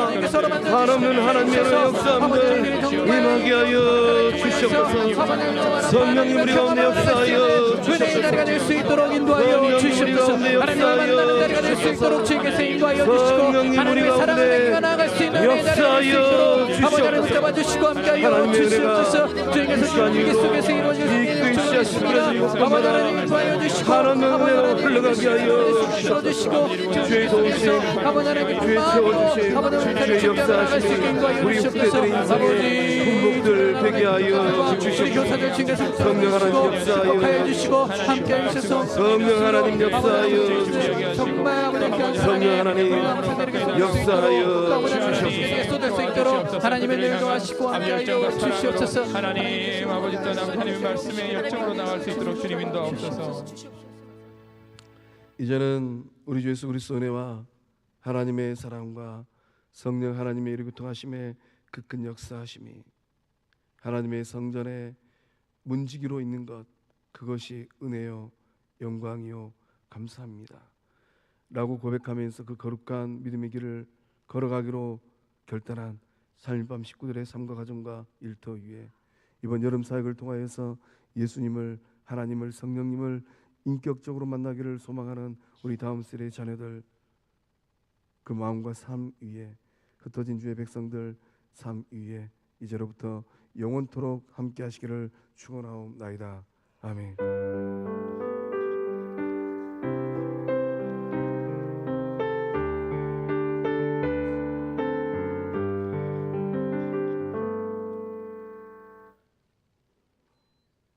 [SPEAKER 1] 한없는 하나님의 역사함들 임하게 하여 주시옵소서. 성령님 우리 가운데 역사하여 주시옵소서.
[SPEAKER 3] 수 있도록 인도하여 주시옵소서. 하나님을 만나는 자리가 될 수 있도록 주님께서 인도하여 주시고 하나님의 사랑을 내가 나아갈 수 있는 은혜의 자리가 될수 있도록 아버지를 붙잡아 주시고 함께하여 주시옵소서. 주님께서 위기 속에서 이루어질 수 있는 주님이십니다. 아버지를 인도하여 주시고
[SPEAKER 1] 하나님의 흘러가게 하여
[SPEAKER 3] 주시고
[SPEAKER 1] 주의 도우심
[SPEAKER 3] 아버지를
[SPEAKER 1] 주의 채워주심 주의 역사하심 우리 후대들의 인생에 군복들 되게 하여 주시옵소서. 성령 하나님 역사하여
[SPEAKER 3] 주시고 함께하여 주셔서
[SPEAKER 1] 성령 하나님 역사하여 주시옵소서.
[SPEAKER 3] 정말 아버지
[SPEAKER 1] 성령 하나님 역사하여
[SPEAKER 3] 주시옵소서. 쏟을 수 있도록 하나님의 능력하시고 함께하여 주시옵소서.
[SPEAKER 4] 하나님 아버지 떠나면 하나님의 말씀에 역정으로 나갈 수 있도록 주님 인도하옵소서.
[SPEAKER 1] 이제는 우리 주 예수 그리스도 은혜와 하나님의 사랑과 성령 하나님의 이르고 통하심의 그 큰 역사하심이 하나님의 성전에 문지기로 있는 것 그것이 은혜요 영광이요 감사합니다 라고 고백하면서 그 거룩한 믿음의 길을 걸어가기로 결단한 삶밤 식구들의 삶과 가정과 일터 위에 이번 여름 사역을 통하여서 예수님을 하나님을 성령님을 인격적으로 만나기를 소망하는 우리 다음 세대의 자녀들 그 마음과 삶 위에 흩어진 주의 백성들 삶 위에 이제로부터 영원토록 함께 하시기를 축원하옵나이다. 아멘.